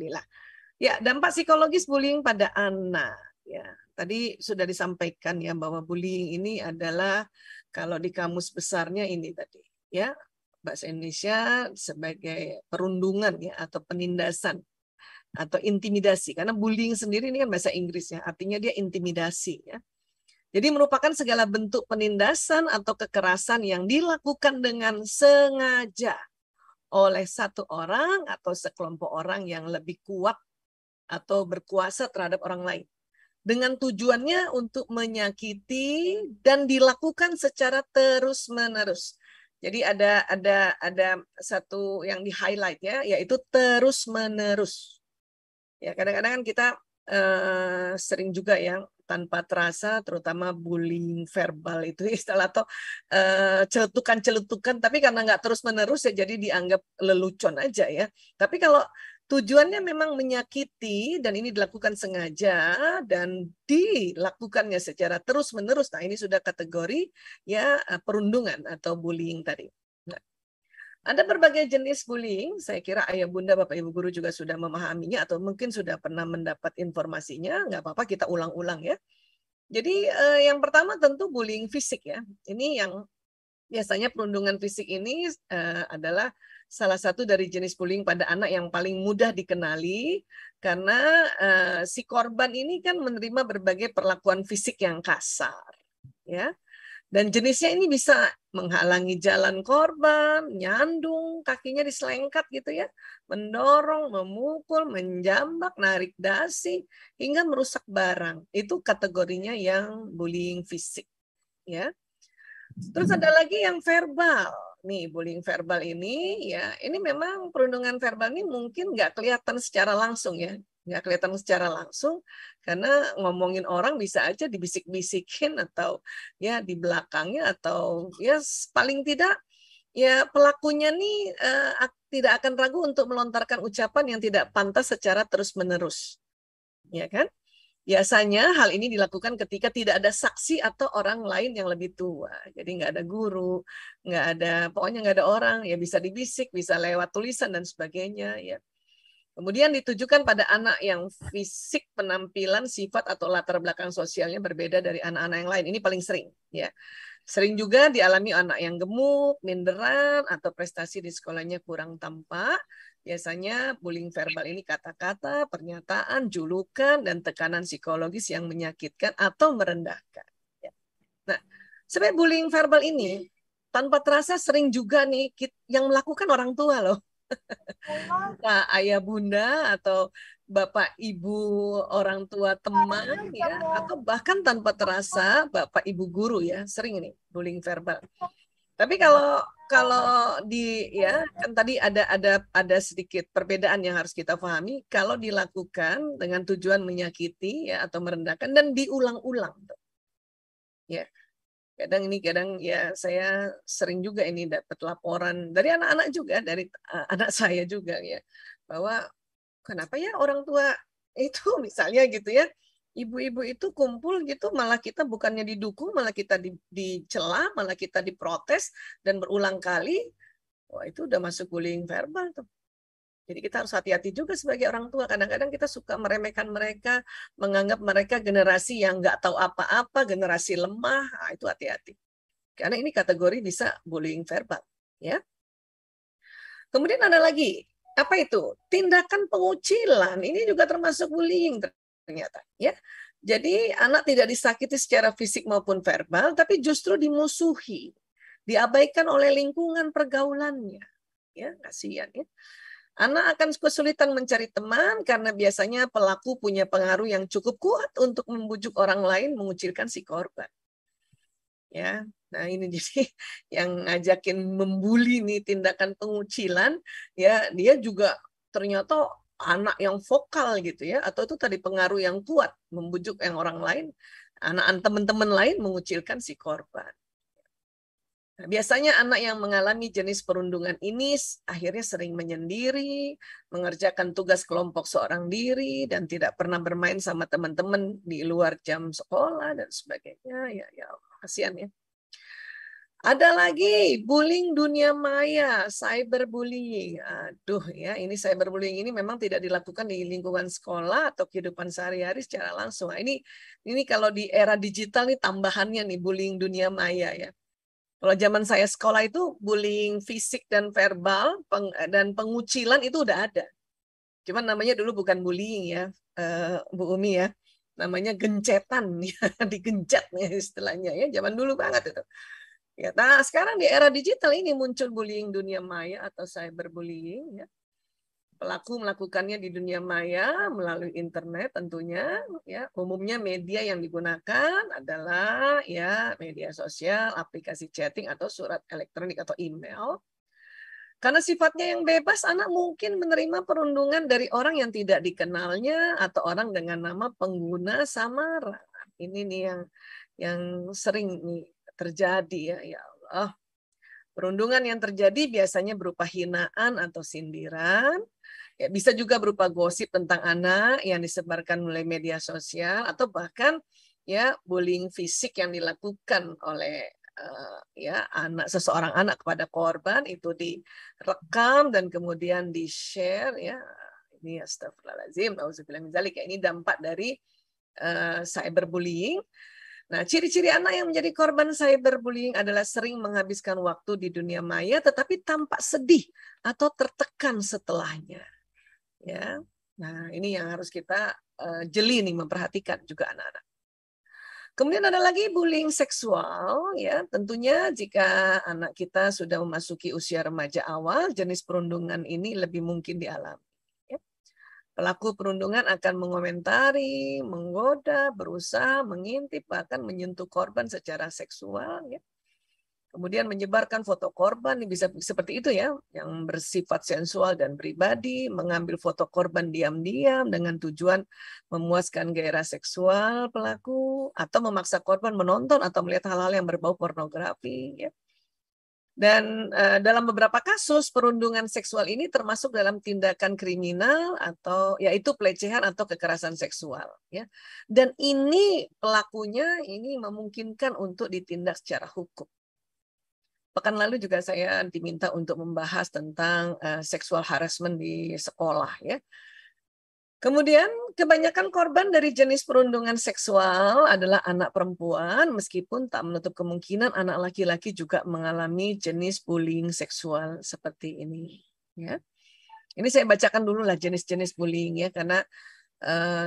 Alhamdulillah. Ya, dampak psikologis bullying pada anak. Ya, tadi sudah disampaikan ya bahwa bullying ini adalah kalau di kamus besarnya ini tadi ya, bahasa Indonesia sebagai perundungan ya atau penindasan atau intimidasi, karena bullying sendiri ini kan bahasa Inggris ya, artinya dia intimidasi ya. Jadi merupakan segala bentuk penindasan atau kekerasan yang dilakukan dengan sengaja oleh satu orang atau sekelompok orang yang lebih kuat atau berkuasa terhadap orang lain, dengan tujuannya untuk menyakiti dan dilakukan secara terus-menerus. Jadi ada satu yang di-highlight ya, yaitu terus-menerus. Ya, kadang-kadang kan kita sering juga ya tanpa terasa, terutama bullying verbal itu istilah atau celetukan-celetukan, tapi karena nggak terus-menerus ya jadi dianggap lelucon aja ya. Tapi kalau tujuannya memang menyakiti dan ini dilakukan sengaja dan dilakukannya secara terus-menerus, nah ini sudah kategori ya perundungan atau bullying tadi. Nah, ada berbagai jenis bullying, saya kira ayah bunda bapak ibu guru juga sudah memahaminya atau mungkin sudah pernah mendapat informasinya, nggak apa-apa kita ulang-ulang ya. Jadi yang pertama tentu bullying fisik ya, ini yang biasanya perundungan fisik ini adalah salah satu dari jenis bullying pada anak yang paling mudah dikenali karena si korban ini kan menerima berbagai perlakuan fisik yang kasar, ya. Dan jenisnya ini bisa menghalangi jalan korban, nyandung, kakinya diselengkat gitu ya, mendorong, memukul, menjambak, narik dasi, hingga merusak barang. Itu kategorinya yang bullying fisik, ya. Terus ada lagi yang verbal. Nih, bullying verbal ini ya, ini memang perundungan verbal ini mungkin nggak kelihatan secara langsung ya. Nggak kelihatan secara langsung karena ngomongin orang bisa aja dibisik-bisikin atau ya di belakangnya atau ya paling tidak ya pelakunya nih tidak akan ragu untuk melontarkan ucapan yang tidak pantas secara terus-menerus. Ya kan? Biasanya hal ini dilakukan ketika tidak ada saksi atau orang lain yang lebih tua. Jadi nggak ada guru, nggak ada, pokoknya nggak ada orang, ya bisa dibisik, bisa lewat tulisan dan sebagainya. Ya. Kemudian ditujukan pada anak yang fisik, penampilan, sifat atau latar belakang sosialnya berbeda dari anak-anak yang lain. Ini paling sering. Ya. Sering juga dialami anak yang gemuk, minderan, atau prestasi di sekolahnya kurang tampak. Biasanya bullying verbal ini kata-kata, pernyataan, julukan, dan tekanan psikologis yang menyakitkan atau merendahkan. Nah, sebenarnya bullying verbal ini tanpa terasa sering juga nih yang melakukan orang tua loh. Nah, ayah bunda atau bapak ibu orang tua teman ya atau bahkan tanpa terasa bapak ibu guru ya sering ini bullying verbal. Tapi kalau di ya kan tadi ada sedikit perbedaan yang harus kita pahami kalau dilakukan dengan tujuan menyakiti ya atau merendahkan dan diulang-ulang. Ya. Kadang ya saya sering juga ini dapat laporan dari anak-anak juga dari anak saya juga ya bahwa kenapa ya orang tua itu misalnya gitu ya ibu-ibu itu kumpul gitu malah kita bukannya didukung malah kita dicela malah kita diprotes dan berulang kali. Wah itu udah masuk bullying verbal tuh. Jadi kita harus hati-hati juga sebagai orang tua. Kadang-kadang kita suka meremehkan mereka, menganggap mereka generasi yang nggak tahu apa-apa, generasi lemah. Nah, itu hati-hati. Karena ini kategori bisa bullying verbal. Ya. Kemudian ada lagi, apa itu? Tindakan pengucilan. Ini juga termasuk bullying ternyata. Ya. Jadi anak tidak disakiti secara fisik maupun verbal, tapi justru dimusuhi, diabaikan oleh lingkungan pergaulannya. Ya, kasihan ya. Anak akan kesulitan mencari teman karena biasanya pelaku punya pengaruh yang cukup kuat untuk membujuk orang lain mengucilkan si korban. Ya, nah ini jadi yang ngajakin membuli nih tindakan pengucilan, ya dia juga ternyata anak yang vokal gitu ya, atau itu tadi pengaruh yang kuat membujuk yang orang lain, anak teman-teman lain mengucilkan si korban. Nah, biasanya anak yang mengalami jenis perundungan ini akhirnya sering menyendiri, mengerjakan tugas kelompok seorang diri, dan tidak pernah bermain sama teman-teman di luar jam sekolah dan sebagainya. Ya, kasihan ya. Ada lagi bullying dunia maya, cyberbullying. Aduh ya, ini cyberbullying ini memang tidak dilakukan di lingkungan sekolah atau kehidupan sehari-hari secara langsung. Ini kalau di era digital nih tambahannya nih bullying dunia maya ya. Kalau zaman saya sekolah itu bullying fisik dan verbal dan pengucilan itu udah ada. Cuman namanya dulu bukan bullying ya, Bu Umi ya. Namanya gencetan, ya, digencet ya istilahnya ya. Zaman dulu banget itu. Ya, nah sekarang di era digital ini muncul bullying dunia maya atau cyberbullying. Ya. Pelaku melakukannya di dunia maya melalui internet tentunya. Ya, umumnya media yang digunakan adalah ya media sosial, aplikasi chatting atau surat elektronik atau email. Karena sifatnya yang bebas, anak mungkin menerima perundungan dari orang yang tidak dikenalnya atau orang dengan nama pengguna samaran. Ini nih yang sering nih terjadi ya, ya Allah. Perundungan yang terjadi biasanya berupa hinaan atau sindiran, ya, bisa juga berupa gosip tentang anak yang disebarkan melalui media sosial atau bahkan ya bullying fisik yang dilakukan oleh ya seseorang anak kepada korban itu direkam dan kemudian di-share ya. Ini astagfirullahaladzim, auzubillahi min dzalik, ini dampak dari cyberbullying. Nah, ciri-ciri anak yang menjadi korban cyberbullying adalah sering menghabiskan waktu di dunia maya tetapi tampak sedih atau tertekan setelahnya. Ya. Nah, ini yang harus kita jeli nih memperhatikan juga anak-anak. Kemudian ada lagi bullying seksual ya. Tentunya jika anak kita sudah memasuki usia remaja awal, jenis perundungan ini lebih mungkin dialami. Pelaku perundungan akan mengomentari, menggoda, berusaha mengintip, bahkan menyentuh korban secara seksual. Ya. Kemudian menyebarkan foto korban, bisa seperti itu ya, yang bersifat sensual dan pribadi, mengambil foto korban diam-diam dengan tujuan memuaskan gairah seksual pelaku, atau memaksa korban menonton atau melihat hal-hal yang berbau pornografi. Ya. Dan dalam beberapa kasus perundungan seksual ini termasuk dalam tindakan kriminal atau yaitu pelecehan atau kekerasan seksual ya. Dan ini pelakunya ini memungkinkan untuk ditindak secara hukum. Pekan lalu juga saya diminta untuk membahas tentang sexual harassment di sekolah ya. Kemudian kebanyakan korban dari jenis perundungan seksual adalah anak perempuan, meskipun tak menutup kemungkinan anak laki-laki juga mengalami jenis bullying seksual seperti ini. Ya, ini saya bacakan dulu lah jenis-jenis bullying ya, karena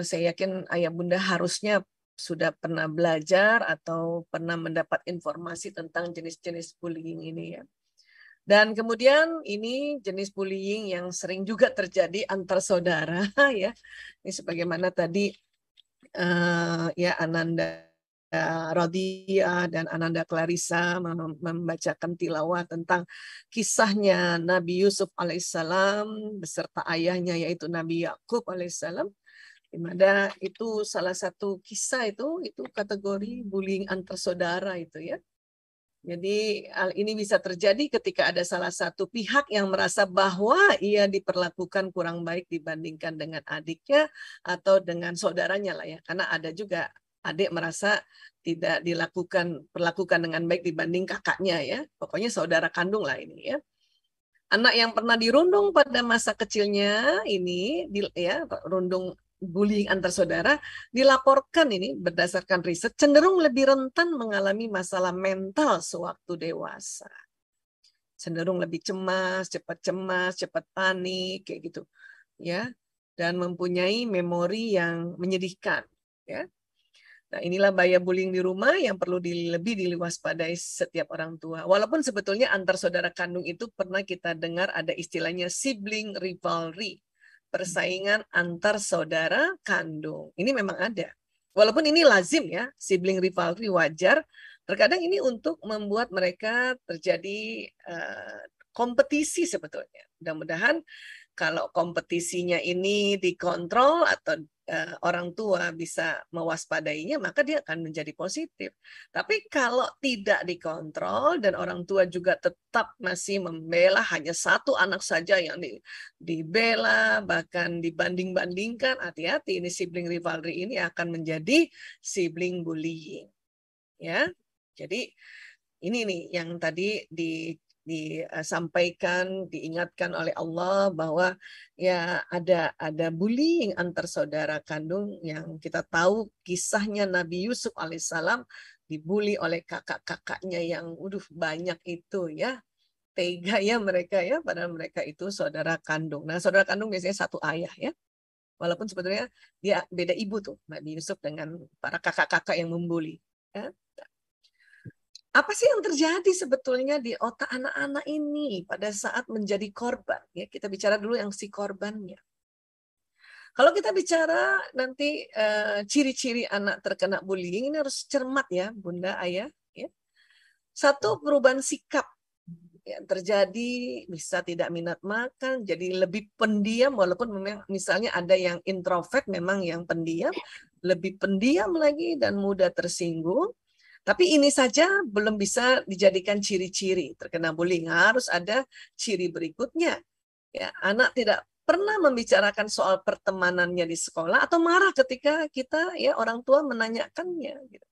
saya yakin ayah bunda harusnya sudah pernah belajar atau pernah mendapat informasi tentang jenis-jenis bullying ini ya. Dan kemudian ini jenis bullying yang sering juga terjadi antar saudara ya. Ini sebagaimana tadi ya Ananda Rodia dan Ananda Clarissa membacakan tilawah tentang kisahnya Nabi Yusuf alaihissalam beserta ayahnya yaitu Nabi Yakub alaihissalam, di mana itu salah satu kisah itu kategori bullying antar saudara itu ya. Jadi hal ini bisa terjadi ketika ada salah satu pihak yang merasa bahwa ia diperlakukan kurang baik dibandingkan dengan adiknya atau dengan saudaranya lah ya. Karena ada juga adik merasa tidak diperlakukan dengan baik dibanding kakaknya ya. Pokoknya saudara kandung lah ini ya. Anak yang pernah dirundung pada masa kecilnya ini ya rundung bullying antar saudara dilaporkan ini berdasarkan riset cenderung lebih rentan mengalami masalah mental sewaktu dewasa. Cenderung lebih cemas, cepat panik kayak gitu. Ya. Dan mempunyai memori yang menyedihkan, ya. Nah, inilah bahaya bullying di rumah yang perlu lebih diwaspadai setiap orang tua. Walaupun sebetulnya antar saudara kandung itu pernah kita dengar ada istilahnya sibling rivalry, persaingan antar saudara kandung. Ini memang ada. Walaupun ini lazim ya, sibling rivalry wajar. Terkadang ini untuk membuat mereka terjadi kompetisi sebetulnya. Mudah-mudahan kalau kompetisinya ini dikontrol atau orang tua bisa mewaspadainya, maka dia akan menjadi positif. Tapi kalau tidak dikontrol dan orang tua juga tetap masih membela hanya satu anak saja yang dibela, bahkan dibanding-bandingkan, hati-hati ini sibling rivalry ini akan menjadi sibling bullying. Ya, jadi ini nih yang tadi disampaikan, diingatkan oleh Allah bahwa ya ada bullying antar saudara kandung yang kita tahu kisahnya Nabi Yusuf alaihissalam dibully oleh kakak-kakaknya yang banyak itu ya. Tega ya mereka ya, padahal mereka itu saudara kandung. Nah, saudara kandung biasanya satu ayah ya. Walaupun sebetulnya dia beda ibu tuh, Nabi Yusuf dengan para kakak-kakak yang membuli. Ya. Apa sih yang terjadi sebetulnya di otak anak-anak ini pada saat menjadi korban? Ya, kita bicara dulu yang si korbannya. Kalau kita bicara nanti ciri-ciri anak terkena bullying ini harus cermat ya, Bunda, Ayah. Ya. Satu, perubahan sikap yang terjadi, bisa tidak minat makan, jadi lebih pendiam, walaupun memang misalnya ada yang introvert, memang yang pendiam, lebih pendiam lagi dan mudah tersinggung. Tapi ini saja belum bisa dijadikan ciri-ciri terkena bullying. Harus ada ciri berikutnya. Ya, anak tidak pernah membicarakan soal pertemanannya di sekolah atau marah ketika kita ya orang tua menanyakannya. Gitu.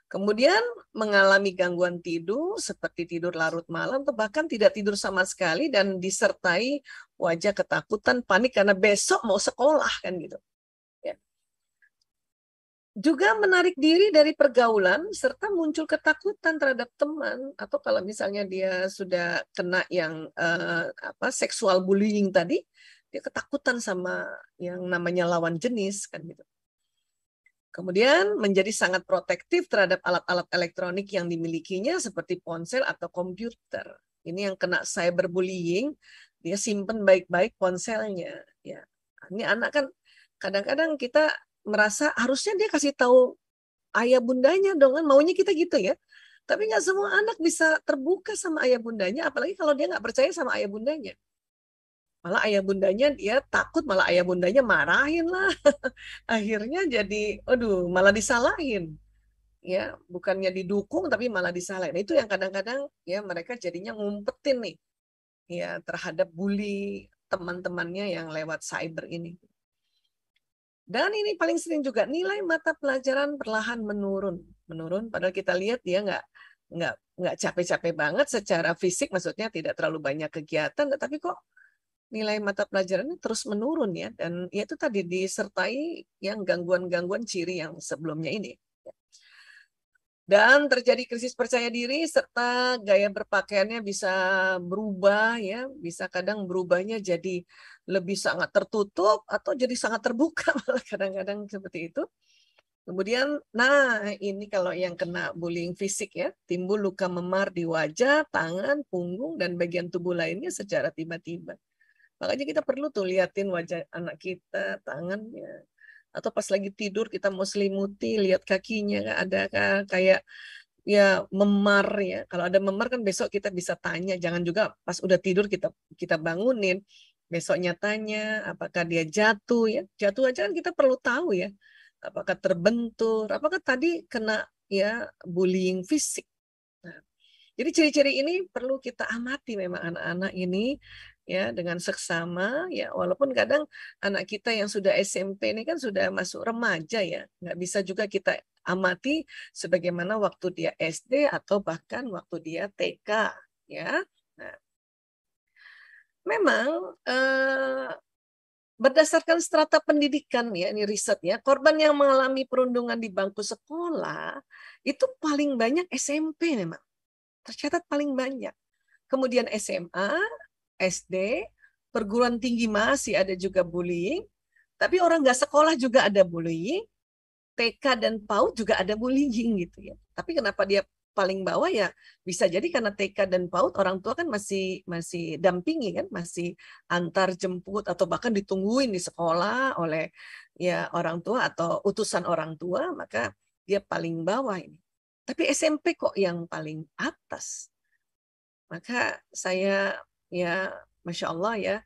Kemudian mengalami gangguan tidur seperti tidur larut malam atau bahkan tidak tidur sama sekali dan disertai wajah ketakutan, panik karena besok mau sekolah kan gitu. Juga menarik diri dari pergaulan serta muncul ketakutan terhadap teman atau kalau misalnya dia sudah kena yang seksual bullying tadi, dia ketakutan sama yang namanya lawan jenis kan gitu. Kemudian menjadi sangat protektif terhadap alat-alat elektronik yang dimilikinya seperti ponsel atau komputer. Ini yang kena cyberbullying, dia simpen baik-baik ponselnya ya. Ini anak kan kadang-kadang kita merasa harusnya dia kasih tahu ayah bundanya dong, kan maunya kita gitu ya. Tapi nggak semua anak bisa terbuka sama ayah bundanya, apalagi kalau dia nggak percaya sama ayah bundanya. Malah ayah bundanya dia takut, malah ayah bundanya marahin lah. Akhirnya jadi, malah disalahin. Ya, bukannya didukung tapi malah disalahin. Itu yang kadang-kadang ya mereka jadinya ngumpetin nih ya terhadap bully teman-temannya yang lewat cyber ini. Dan ini paling sering juga nilai mata pelajaran perlahan menurun. Padahal kita lihat dia nggak capek-capek banget secara fisik, maksudnya tidak terlalu banyak kegiatan, tapi kok nilai mata pelajarannya terus menurun ya. Dan ya itu tadi disertai yang gangguan-gangguan ciri yang sebelumnya ini. Dan terjadi krisis percaya diri serta gaya berpakaiannya bisa berubah ya, bisa kadang berubahnya jadi lebih sangat tertutup atau jadi sangat terbuka malah kadang-kadang seperti itu. Kemudian, nah ini kalau yang kena bullying fisik ya, timbul luka memar di wajah, tangan, punggung, dan bagian tubuh lainnya secara tiba-tiba. Makanya kita perlu tuh liatin wajah anak kita, tangannya, atau pas lagi tidur kita mau selimuti, lihat kakinya ada kayak ya memar ya. Kalau ada memar kan besok kita bisa tanya, jangan juga pas udah tidur kita bangunin, besoknya tanya apakah dia jatuh ya. Jatuh aja kan kita perlu tahu ya. Apakah terbentur, apakah tadi kena ya bullying fisik. Nah, jadi ciri-ciri ini perlu kita amati memang anak-anak ini ya dengan seksama ya, walaupun kadang anak kita yang sudah SMP ini kan sudah masuk remaja ya, nggak bisa juga kita amati sebagaimana waktu dia SD atau bahkan waktu dia TK ya. Nah, memang berdasarkan strata pendidikan ya, ini riset ya, korban yang mengalami perundungan di bangku sekolah itu paling banyak SMP memang. Tercatat paling banyak. Kemudian SMA, SD, perguruan tinggi masih ada juga bullying, tapi orang nggak sekolah juga ada bullying, TK dan PAUD juga ada bullying gitu ya. Tapi kenapa dia paling bawah ya? Bisa jadi karena TK dan PAUD orang tua kan masih dampingi kan, masih antar jemput atau bahkan ditungguin di sekolah oleh ya orang tua atau utusan orang tua, maka dia paling bawah ini. Tapi SMP kok yang paling atas. Maka saya ya Masya Allah ya,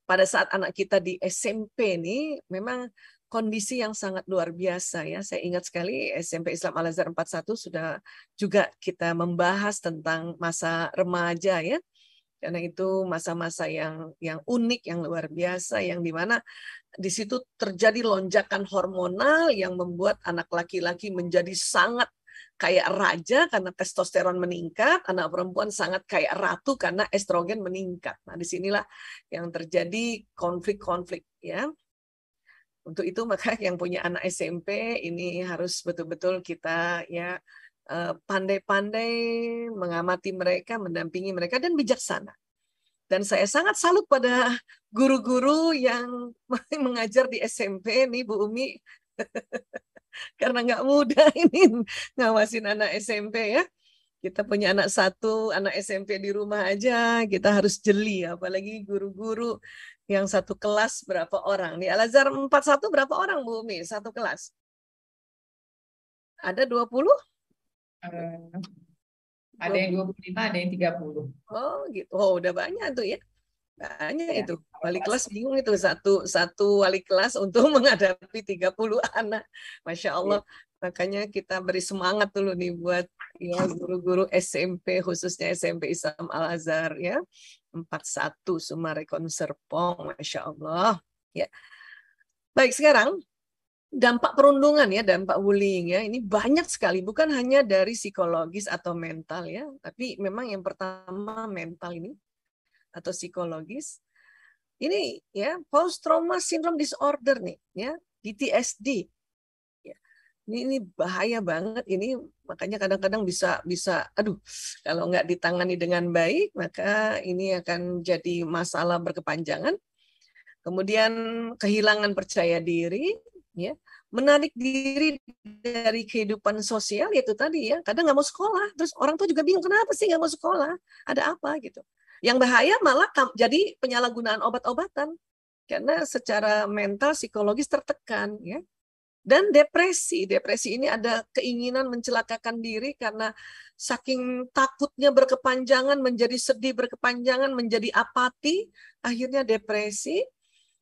pada saat anak kita di SMP ini memang kondisi yang sangat luar biasa ya. Saya ingat sekali SMP Islam Al-Azhar 41 sudah juga kita membahas tentang masa remaja ya. Karena itu masa-masa yang unik, yang luar biasa, yang dimana di situ terjadi lonjakan hormonal yang membuat anak laki-laki menjadi sangat kayak raja karena testosteron meningkat, anak perempuan sangat kayak ratu karena estrogen meningkat. Nah, disinilah yang terjadi konflik-konflik ya. Untuk itu maka yang punya anak SMP ini harus betul-betul kita ya pandai-pandai mengamati mereka, mendampingi mereka dan bijaksana. Dan saya sangat salut pada guru-guru yang mengajar di SMP nih Bu Umi. Karena nggak mudah ini ngawasin anak SMP ya. Kita punya anak satu, anak SMP di rumah aja, kita harus jeli. Apalagi guru-guru yang satu kelas berapa orang. Di Al-Azhar 41 berapa orang Bu Umi? Satu kelas? Ada 20? Ada yang 25, ada yang 30. Oh gitu. Oh udah banyak tuh ya. Banyak Ya, itu. Wali kelas bingung itu satu wali kelas untuk menghadapi 30 anak. Masya Allah. Ya. Makanya kita beri semangat dulu nih buat ya guru-guru SMP khususnya SMP Islam Al-Azhar ya. 41 Sumarekon Serpong. Masya Allah. Ya. Baik sekarang dampak perundungan ya, dampak bullying ya. Ini banyak sekali, bukan hanya dari psikologis atau mental ya, tapi memang yang pertama mental ini atau psikologis. Ini ya post trauma syndrome disorder nih ya, PTSD. Ya. Ini bahaya banget ini, makanya kadang-kadang bisa aduh kalau nggak ditangani dengan baik maka ini akan jadi masalah berkepanjangan. Kemudian kehilangan percaya diri, ya, menarik diri dari kehidupan sosial itu tadi ya, kadang nggak mau sekolah, terus orang tua juga bingung kenapa sih nggak mau sekolah, ada apa gitu. Yang bahaya malah jadi penyalahgunaan obat-obatan karena secara mental psikologis tertekan ya. Dan depresi ini ada keinginan mencelakakan diri karena saking takutnya berkepanjangan, menjadi sedih berkepanjangan, menjadi apati, akhirnya depresi.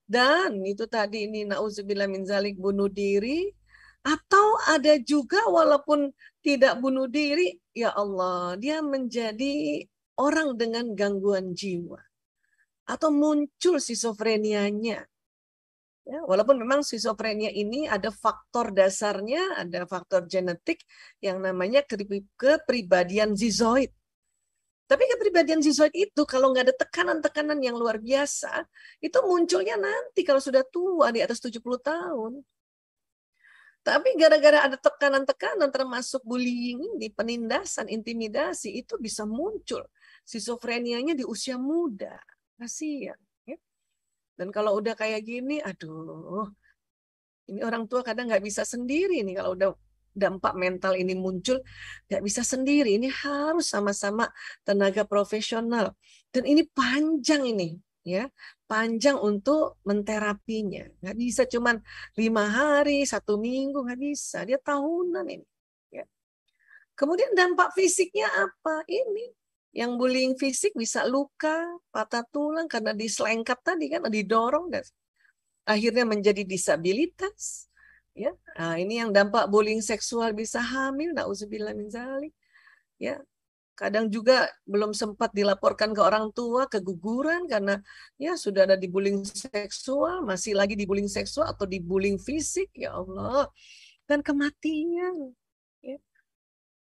Dan itu tadi ini nauzubillah min zalik bunuh diri, atau ada juga walaupun tidak bunuh diri, ya Allah, dia menjadi orang dengan gangguan jiwa atau muncul skizofrenianya. Ya, walaupun memang skizofrenia ini ada faktor dasarnya, ada faktor genetik yang namanya kepribadian skizoid. Tapi kepribadian skizoid itu kalau nggak ada tekanan-tekanan yang luar biasa, itu munculnya nanti kalau sudah tua di atas 70 tahun. Tapi gara-gara ada tekanan-tekanan termasuk bullying ini, penindasan, intimidasi, itu bisa muncul skizofrenianya di usia muda. Kasihan. Ya. Dan kalau udah kayak gini, aduh, ini orang tua kadang nggak bisa sendiri nih kalau udah dampak mental ini muncul, nggak bisa sendiri. Ini harus sama-sama tenaga profesional. Dan ini panjang ini, ya, panjang untuk menterapinya. Nggak bisa cuman 5 hari, 1 minggu, nggak bisa. Dia tahunan ini. Ya. Kemudian dampak fisiknya apa? Ini yang bullying fisik bisa luka, patah tulang karena diselengkat tadi kan, didorong dan akhirnya menjadi disabilitas. Ya, nah, ini yang dampak bullying seksual bisa hamil, nauzubillah min zalik. Ya, kadang juga belum sempat dilaporkan ke orang tua, keguguran karena ya sudah ada dibullying seksual, masih lagi dibullying seksual atau dibullying fisik, ya Allah. Dan kematian. Ya.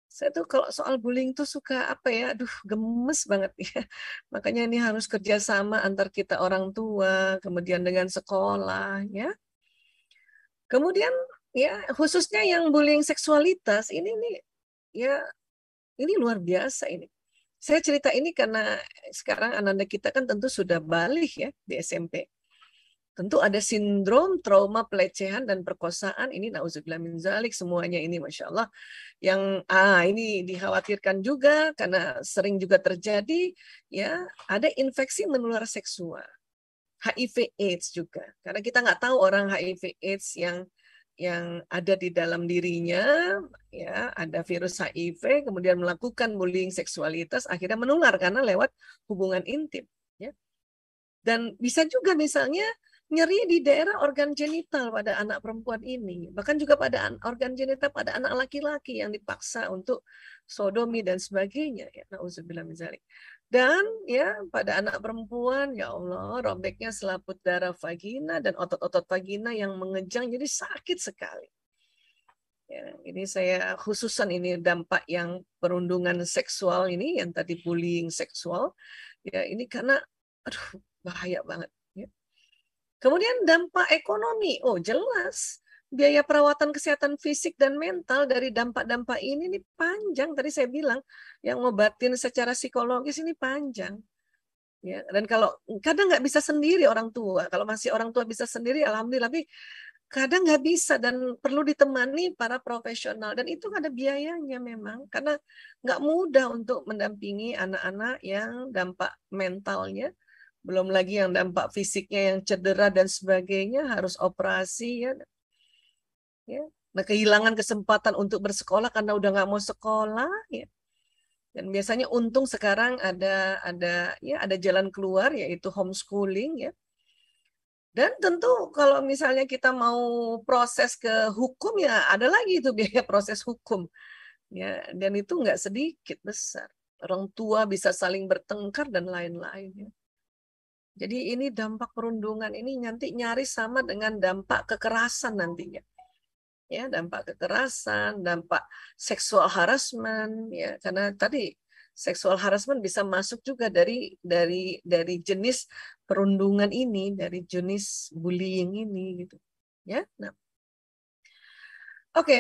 Saya tuh kalau soal bullying tuh suka apa ya, aduh gemes banget ya. Makanya ini harus kerjasama antar kita orang tua, kemudian dengan sekolah, ya. Kemudian ya khususnya yang bullying seksualitas ini nih ya ini luar biasa ini. Saya cerita ini karena sekarang anak-anak kita kan tentu sudah balik ya di SMP. Tentu ada sindrom trauma pelecehan dan perkosaan ini nauzubillah min zalik semuanya ini Masya Allah yang ini dikhawatirkan juga karena sering juga terjadi ya ada infeksi menular seksual. HIV AIDS juga karena kita nggak tahu orang HIV AIDS yang ada di dalam dirinya ya ada virus HIV kemudian melakukan bullying seksualitas akhirnya menular karena lewat hubungan intim ya. Dan bisa juga misalnya nyeri di daerah organ genital pada anak perempuan ini bahkan juga pada organ genital pada anak laki-laki yang dipaksa untuk sodomi dan sebagainya ya nauzubillah min dzalik. Dan ya pada anak perempuan ya Allah robeknya selaput darah vagina dan otot-otot vagina yang mengejang jadi sakit sekali. Ya, ini saya khususan ini dampak yang perundungan seksual ini, yang tadi bullying seksual. Ya, ini karena aduh bahaya banget. Ya. Kemudian dampak ekonomi, oh jelas. Biaya perawatan kesehatan fisik dan mental dari dampak-dampak ini nih panjang. Tadi saya bilang, yang ngobatin secara psikologis ini panjang. Ya, dan kalau kadang nggak bisa sendiri orang tua, kalau masih orang tua bisa sendiri, alhamdulillah. Tapi kadang nggak bisa dan perlu ditemani para profesional, dan itu ada biayanya memang, karena nggak mudah untuk mendampingi anak-anak yang dampak mentalnya, belum lagi yang dampak fisiknya yang cedera dan sebagainya, harus operasi ya. Ya. Nah, kehilangan kesempatan untuk bersekolah karena udah nggak mau sekolah ya. Dan biasanya untung sekarang ada jalan keluar, yaitu homeschooling ya. Dan tentu kalau misalnya kita mau proses ke hukum, ya ada lagi itu biaya proses hukum. Ya, dan itu nggak sedikit, besar. Orang tua bisa saling bertengkar dan lain-lain. Ya. Jadi ini dampak perundungan ini nanti nyaris sama dengan dampak kekerasan nantinya. Ya, dampak kekerasan, dampak seksual harassment ya, karena tadi seksual harassment bisa masuk juga dari jenis perundungan ini, dari jenis bullying ini gitu. Ya. Nah, oke,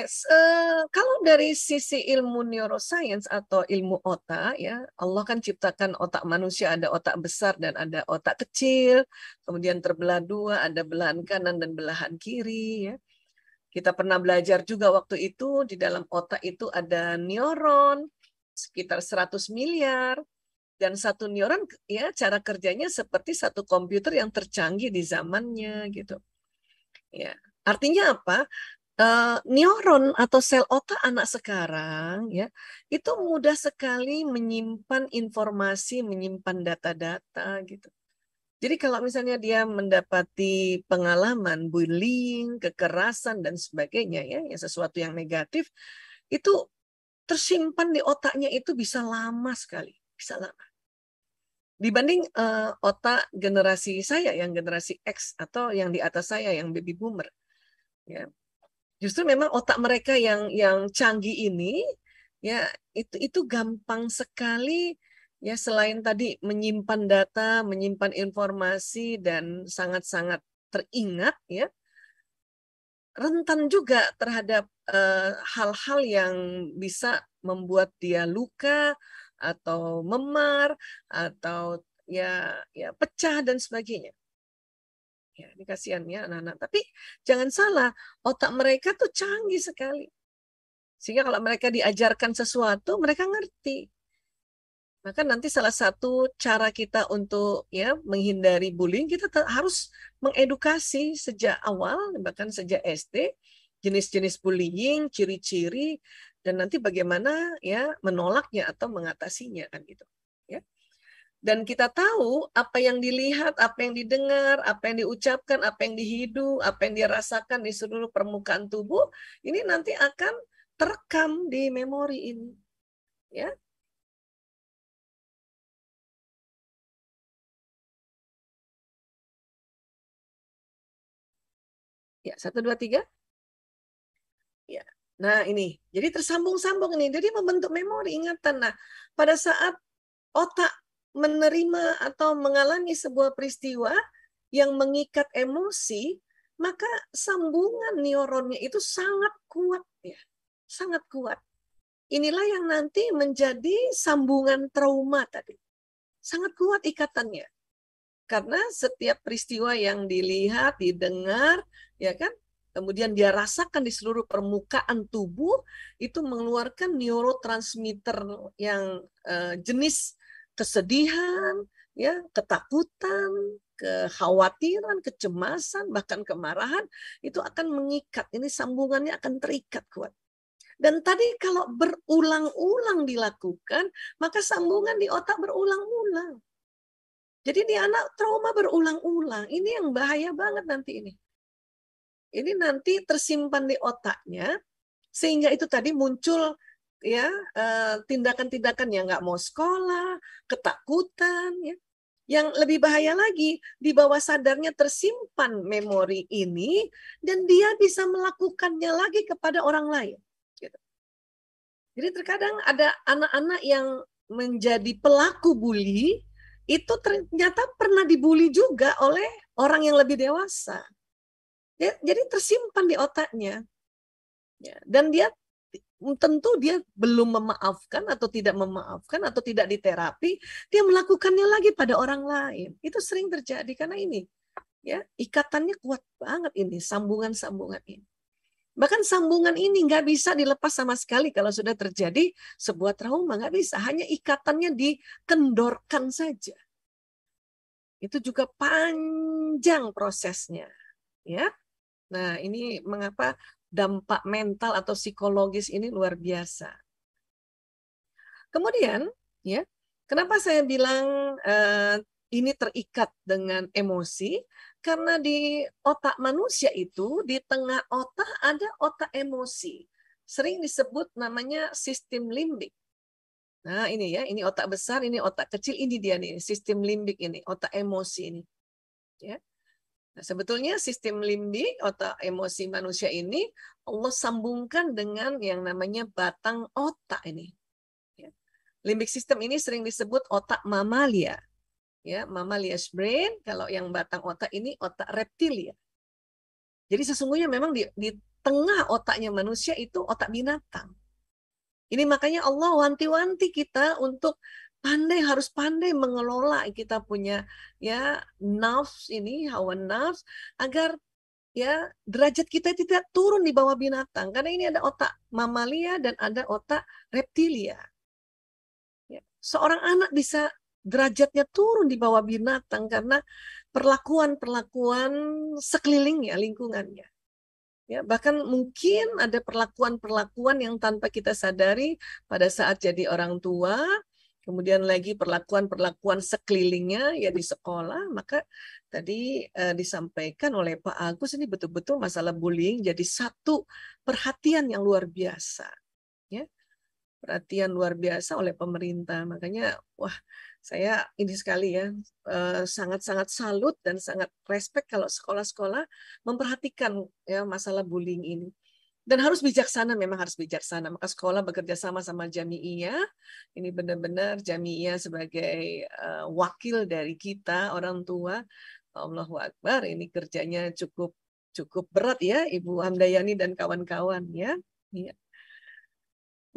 kalau dari sisi ilmu neuroscience atau ilmu otak ya, Allah kan ciptakan otak manusia, ada otak besar dan ada otak kecil, kemudian terbelah dua, ada belahan kanan dan belahan kiri ya. Kita pernah belajar juga waktu itu di dalam otak itu ada neuron sekitar 100 miliar, dan satu neuron ya cara kerjanya seperti satu komputer yang tercanggih di zamannya gitu. Ya. Artinya apa? Neuron atau sel otak anak sekarang ya itu mudah sekali menyimpan informasi, menyimpan data-data gitu. Jadi kalau misalnya dia mendapati pengalaman bullying, kekerasan dan sebagainya ya, sesuatu yang negatif, itu tersimpan di otaknya itu bisa lama sekali, bisa lama. Dibanding otak generasi saya yang generasi X atau yang di atas saya yang baby boomer. Ya. Justru memang otak mereka yang canggih ini ya itu gampang sekali ya, selain tadi menyimpan data, menyimpan informasi dan sangat-sangat teringat ya, rentan juga terhadap hal-hal yang bisa membuat dia luka atau memar atau ya pecah dan sebagainya. Ya, ini kasihan ya anak-anak. Tapi jangan salah, otak mereka tuh canggih sekali. Sehingga kalau mereka diajarkan sesuatu, mereka ngerti. Maka nanti salah satu cara kita untuk ya menghindari bullying, kita harus mengedukasi sejak awal, bahkan sejak SD, jenis-jenis bullying, ciri-ciri, dan nanti bagaimana ya menolaknya atau mengatasinya kan gitu. Ya. Dan kita tahu apa yang dilihat, apa yang didengar, apa yang diucapkan, apa yang dihidu, apa yang dirasakan di seluruh permukaan tubuh, ini nanti akan terekam di memori ini. Ya. Ya, 1, 2, 3. Ya. Nah, ini. Jadi tersambung-sambung ini. Jadi membentuk memori ingatan. Nah, pada saat otak menerima atau mengalami sebuah peristiwa yang mengikat emosi, maka sambungan neuronnya itu sangat kuat ya. Sangat kuat. Inilah yang nanti menjadi sambungan trauma tadi. Sangat kuat ikatannya. Karena setiap peristiwa yang dilihat, didengar, ya kan, kemudian dia rasakan di seluruh permukaan tubuh, itu mengeluarkan neurotransmitter yang jenis kesedihan, ya, ketakutan, kekhawatiran, kecemasan, bahkan kemarahan, itu akan mengikat. Ini sambungannya akan terikat kuat. Dan tadi kalau berulang-ulang dilakukan, maka sambungan di otak berulang-ulang. Jadi di anak trauma berulang-ulang. Ini yang bahaya banget nanti ini. Ini nanti tersimpan di otaknya, sehingga itu tadi muncul ya tindakan-tindakan yang nggak mau sekolah, ketakutan, ya. Yang lebih bahaya lagi, di bawah sadarnya tersimpan memori ini dan dia bisa melakukannya lagi kepada orang lain. Gitu. Jadi terkadang ada anak-anak yang menjadi pelaku bully, itu ternyata pernah dibully juga oleh orang yang lebih dewasa. Ya, jadi tersimpan di otaknya. Ya, dan dia tentu dia belum memaafkan atau tidak memaafkan atau tidak diterapi, dia melakukannya lagi pada orang lain. Itu sering terjadi karena ini, ya ikatannya kuat banget ini, sambungan-sambungan ini. Bahkan sambungan ini nggak bisa dilepas sama sekali kalau sudah terjadi sebuah trauma, nggak bisa. Hanya ikatannya dikendorkan saja. Itu juga panjang prosesnya, ya. Nah, ini mengapa dampak mental atau psikologis ini luar biasa. Kemudian, ya, kenapa saya bilang ini terikat dengan emosi? Karena di otak manusia itu, di tengah otak ada otak emosi. Sering disebut namanya sistem limbik. Nah, ini ya, ini otak besar, ini otak kecil, ini dia nih, sistem limbik ini, otak emosi ini. Ya. Nah, sebetulnya sistem limbik, otak emosi manusia ini, Allah sambungkan dengan yang namanya batang otak ini. Ya. Limbik system ini sering disebut otak mamalia. Ya, mammalia's brain, kalau yang batang otak ini otak reptilia. Jadi sesungguhnya memang di tengah otaknya manusia itu otak binatang. Ini makanya Allah wanti-wanti kita untuk harus pandai mengelola kita punya ya nafs ini, hawa nafs, agar ya derajat kita tidak turun di bawah binatang. Karena ini ada otak mamalia dan ada otak reptilia. Ya. Seorang anak bisa derajatnya turun di bawah binatang karena perlakuan-perlakuan sekelilingnya, lingkungannya. Ya, bahkan mungkin ada perlakuan-perlakuan yang tanpa kita sadari pada saat jadi orang tua, kemudian lagi perlakuan-perlakuan sekelilingnya ya di sekolah, maka tadi disampaikan oleh Pak Agus ini betul-betul masalah bullying jadi satu perhatian yang luar biasa. Ya. Perhatian luar biasa oleh pemerintah. Makanya, wah, saya ini sekali ya, sangat-sangat salut dan sangat respect kalau sekolah-sekolah memperhatikan ya masalah bullying ini. Dan harus bijaksana, memang harus bijaksana. Maka sekolah bekerja sama sama Jami'iyah. Ini benar-benar Jami'iyah sebagai wakil dari kita, orang tua. Allahu Akbar, ini kerjanya cukup berat ya, Ibu Hamdayani dan kawan-kawan ya. Iya.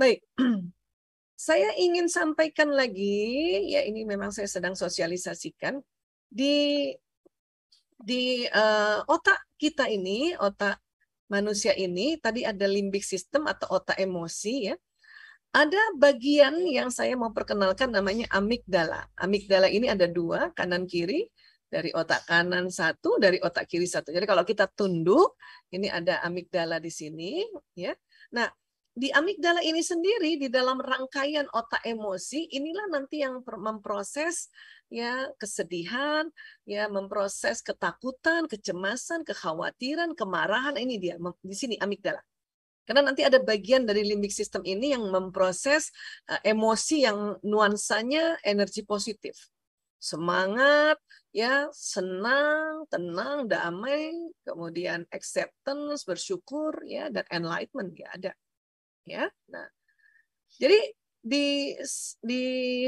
Baik, saya ingin sampaikan lagi, ya ini memang saya sedang sosialisasikan, di otak kita ini, otak manusia ini, tadi ada limbic system atau otak emosi ya, ada bagian yang saya mau perkenalkan namanya amigdala. Amigdala ini ada dua, kanan kiri, dari otak kanan satu, dari otak kiri satu. Jadi kalau kita tunduk, ini ada amigdala di sini, ya. Nah, di amigdala ini sendiri di dalam rangkaian otak emosi inilah nanti yang memproses ya kesedihan, ya memproses ketakutan, kecemasan, kekhawatiran, kemarahan, ini dia di sini amigdala. Karena nanti ada bagian dari limbic system ini yang memproses emosi yang nuansanya energi positif. Semangat, ya, senang, tenang, damai, kemudian acceptance, bersyukur, ya, dan enlightenment ya ada. Ya, nah, jadi di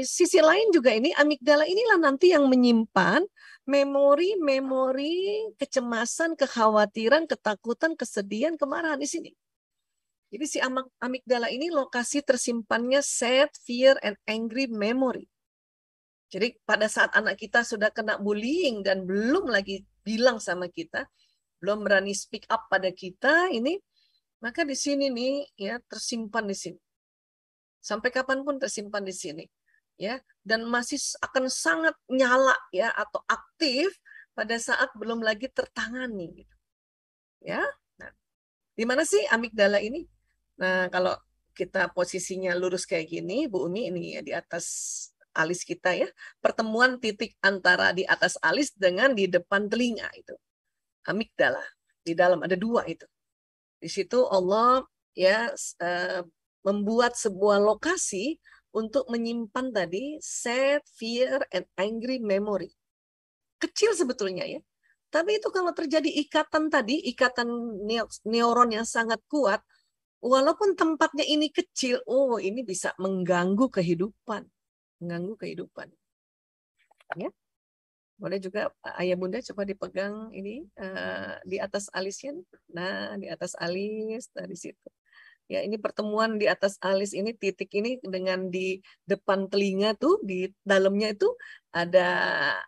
sisi lain juga ini amigdala inilah nanti yang menyimpan memori-memori kecemasan, kekhawatiran, ketakutan, kesedihan, kemarahan di sini. Jadi si amigdala ini lokasi tersimpannya sad, fear, and angry memory. Jadi pada saat anak kita sudah kena bullying dan belum lagi bilang sama kita, belum berani speak up pada kita, ini maka di sini nih ya tersimpan di sini. Sampai kapanpun tersimpan di sini. Ya, dan masih akan sangat nyala ya atau aktif pada saat belum lagi tertangani gitu. Ya. Nah, di mana sih amigdala ini? Nah, kalau kita posisinya lurus kayak gini, Bu Umi ini ya di atas alis kita ya, pertemuan titik antara di atas alis dengan di depan telinga itu. Amigdala. Di dalam ada dua itu. Di situ Allah ya membuat sebuah lokasi untuk menyimpan tadi sad, fear, and angry memory. Kecil sebetulnya ya. Tapi itu kalau terjadi ikatan tadi, ikatan neuron yang sangat kuat, walaupun tempatnya ini kecil, oh ini bisa mengganggu kehidupan. Mengganggu kehidupan. Ya. Boleh juga ayah bunda coba dipegang ini di atas alisnya. Nah, di atas alis, di situ. Ya, ini pertemuan di atas alis ini, titik ini dengan di depan telinga tuh, di dalamnya itu ada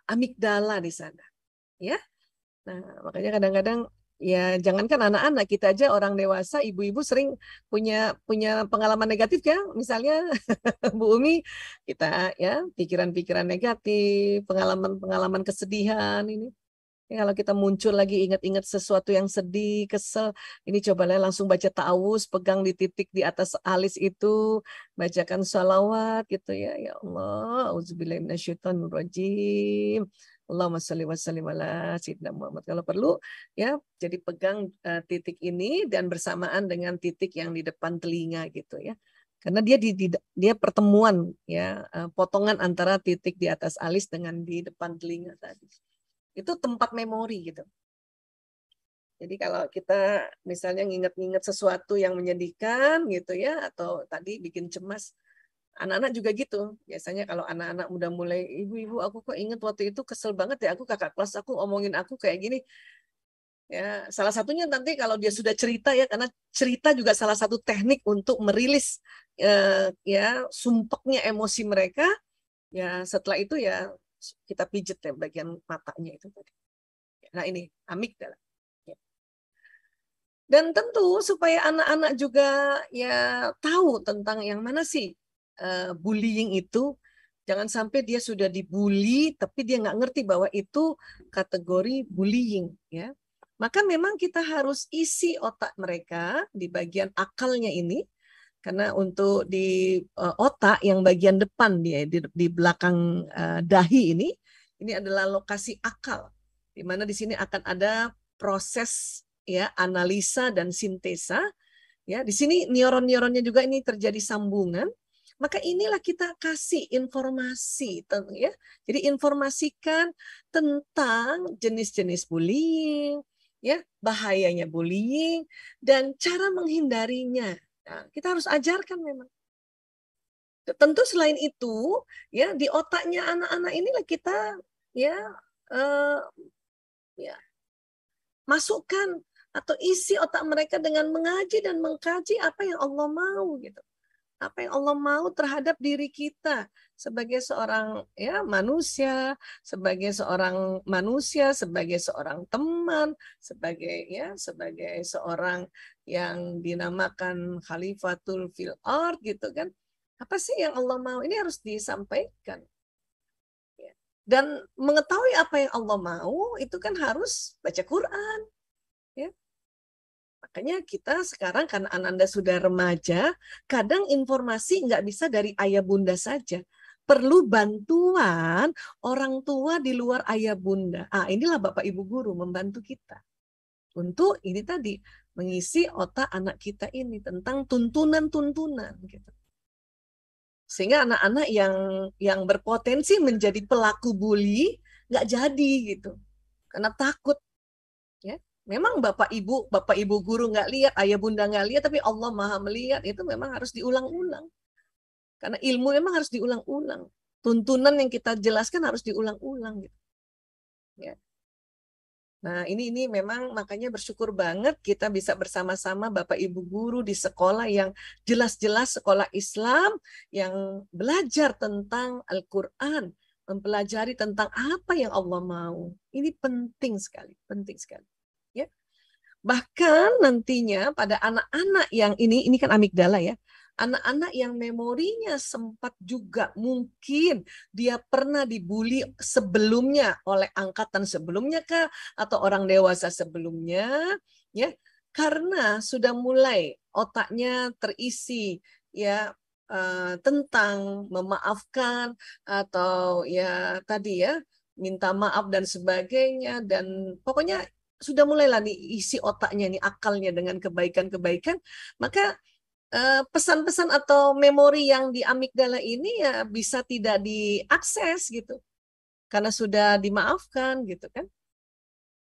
amigdala di sana. Ya. Nah, makanya kadang-kadang ya jangankan anak-anak, kita aja orang dewasa, ibu-ibu sering punya pengalaman negatif ya. Misalnya Bu Umi, kita ya pikiran-pikiran negatif, pengalaman-pengalaman kesedihan ini. Ya, kalau kita muncul lagi ingat-ingat sesuatu yang sedih, kesel, ini cobalah langsung baca ta'awuz, pegang di titik di atas alis itu, bacakan sholawat gitu ya. Ya Allah, auzubillahi minasyaitonirrajim. Allahumma shalli wa sallim ala sayyidina Muhammad. Kalau perlu ya, jadi pegang titik ini dan bersamaan dengan titik yang di depan telinga gitu ya. Karena dia pertemuan ya, potongan antara titik di atas alis dengan di depan telinga tadi. Itu tempat memori gitu. Jadi kalau kita misalnya nginget-nginget sesuatu yang menyedihkan gitu ya, atau tadi bikin cemas, anak-anak juga gitu. Biasanya kalau anak-anak udah mulai, ibu-ibu aku kok inget waktu itu kesel banget ya, aku kakak kelas aku omongin aku kayak gini. Ya, salah satunya nanti kalau dia sudah cerita ya, karena cerita juga salah satu teknik untuk merilis ya sumpeknya emosi mereka. Ya setelah itu ya kita pijet ya bagian matanya itu tadi. Nah ini amigdala. Dan tentu supaya anak-anak juga ya tahu tentang yang mana sih bullying itu. Jangan sampai dia sudah dibully tapi dia nggak ngerti bahwa itu kategori bullying ya. Maka memang kita harus isi otak mereka di bagian akalnya ini. Karena untuk di otak yang bagian depan dia di belakang dahi ini adalah lokasi akal, di mana di sini akan ada proses ya analisa dan sintesa. Ya, di sini neuron-neuronnya juga ini terjadi sambungan. Maka inilah kita kasih informasi, ya. Jadi informasikan tentang jenis-jenis bullying, ya, bahayanya bullying dan cara menghindarinya. Nah, kita harus ajarkan memang. Tentu selain itu, ya di otaknya anak-anak inilah kita ya ya masukkan atau isi otak mereka dengan mengaji dan mengkaji apa yang Allah mau gitu. Apa yang Allah mau terhadap diri kita sebagai seorang ya manusia, sebagai seorang teman, sebagai seorang yang dinamakan khalifatul fil ard gitu kan. Apa sih yang Allah mau? Ini harus disampaikan. Dan mengetahui apa yang Allah mau itu kan harus baca Quran. Ya. Makanya kita sekarang karena Ananda sudah remaja, kadang informasi nggak bisa dari ayah bunda saja. Perlu bantuan orang tua di luar ayah bunda. Inilah Bapak Ibu guru membantu kita. Untuk ini tadi, mengisi otak anak kita ini tentang tuntunan-tuntunan. Gitu. Sehingga anak-anak yang berpotensi menjadi pelaku bully, nggak jadi gitu. Karena takut. Ya. Memang Bapak Ibu guru nggak lihat, ayah bunda nggak lihat, tapi Allah Maha melihat. Itu memang harus diulang-ulang. Karena ilmu memang harus diulang-ulang. Tuntunan yang kita jelaskan harus diulang-ulang. Gitu. Ya. Nah ini memang makanya bersyukur banget kita bisa bersama-sama Bapak Ibu guru di sekolah yang jelas-jelas sekolah Islam yang belajar tentang Al-Quran, mempelajari tentang apa yang Allah mau. Ini penting sekali, penting sekali. Ya. Bahkan nantinya pada anak-anak yang ini kan amigdala ya, anak-anak yang memorinya sempat juga mungkin dia pernah dibully sebelumnya oleh angkatan sebelumnya kah atau orang dewasa sebelumnya ya, karena sudah mulai otaknya terisi ya tentang memaafkan atau ya tadi ya minta maaf dan sebagainya, dan pokoknya sudah mulailah nih isi otaknya nih akalnya dengan kebaikan-kebaikan, maka pesan-pesan atau memori yang di amigdala ini ya bisa tidak diakses gitu karena sudah dimaafkan gitu kan.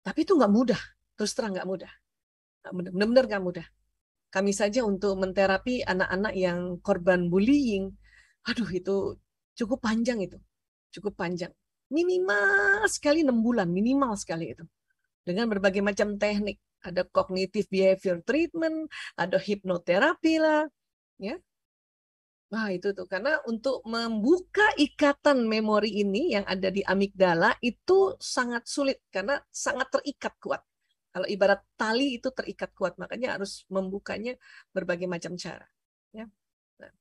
Tapi itu nggak mudah, terus terang nggak mudah, benar-benar nggak mudah. Kami saja untuk menterapi anak-anak yang korban bullying, aduh itu cukup panjang itu, cukup panjang. Minimal sekali 6 bulan, minimal sekali itu. Dengan berbagai macam teknik, ada cognitive behavior treatment, ada hipnoterapi lah, ya. Wah itu tuh karena untuk membuka ikatan memori ini yang ada di amigdala itu sangat sulit karena sangat terikat kuat. Kalau ibarat tali itu terikat kuat, makanya harus membukanya berbagai macam cara. Ya. Nah.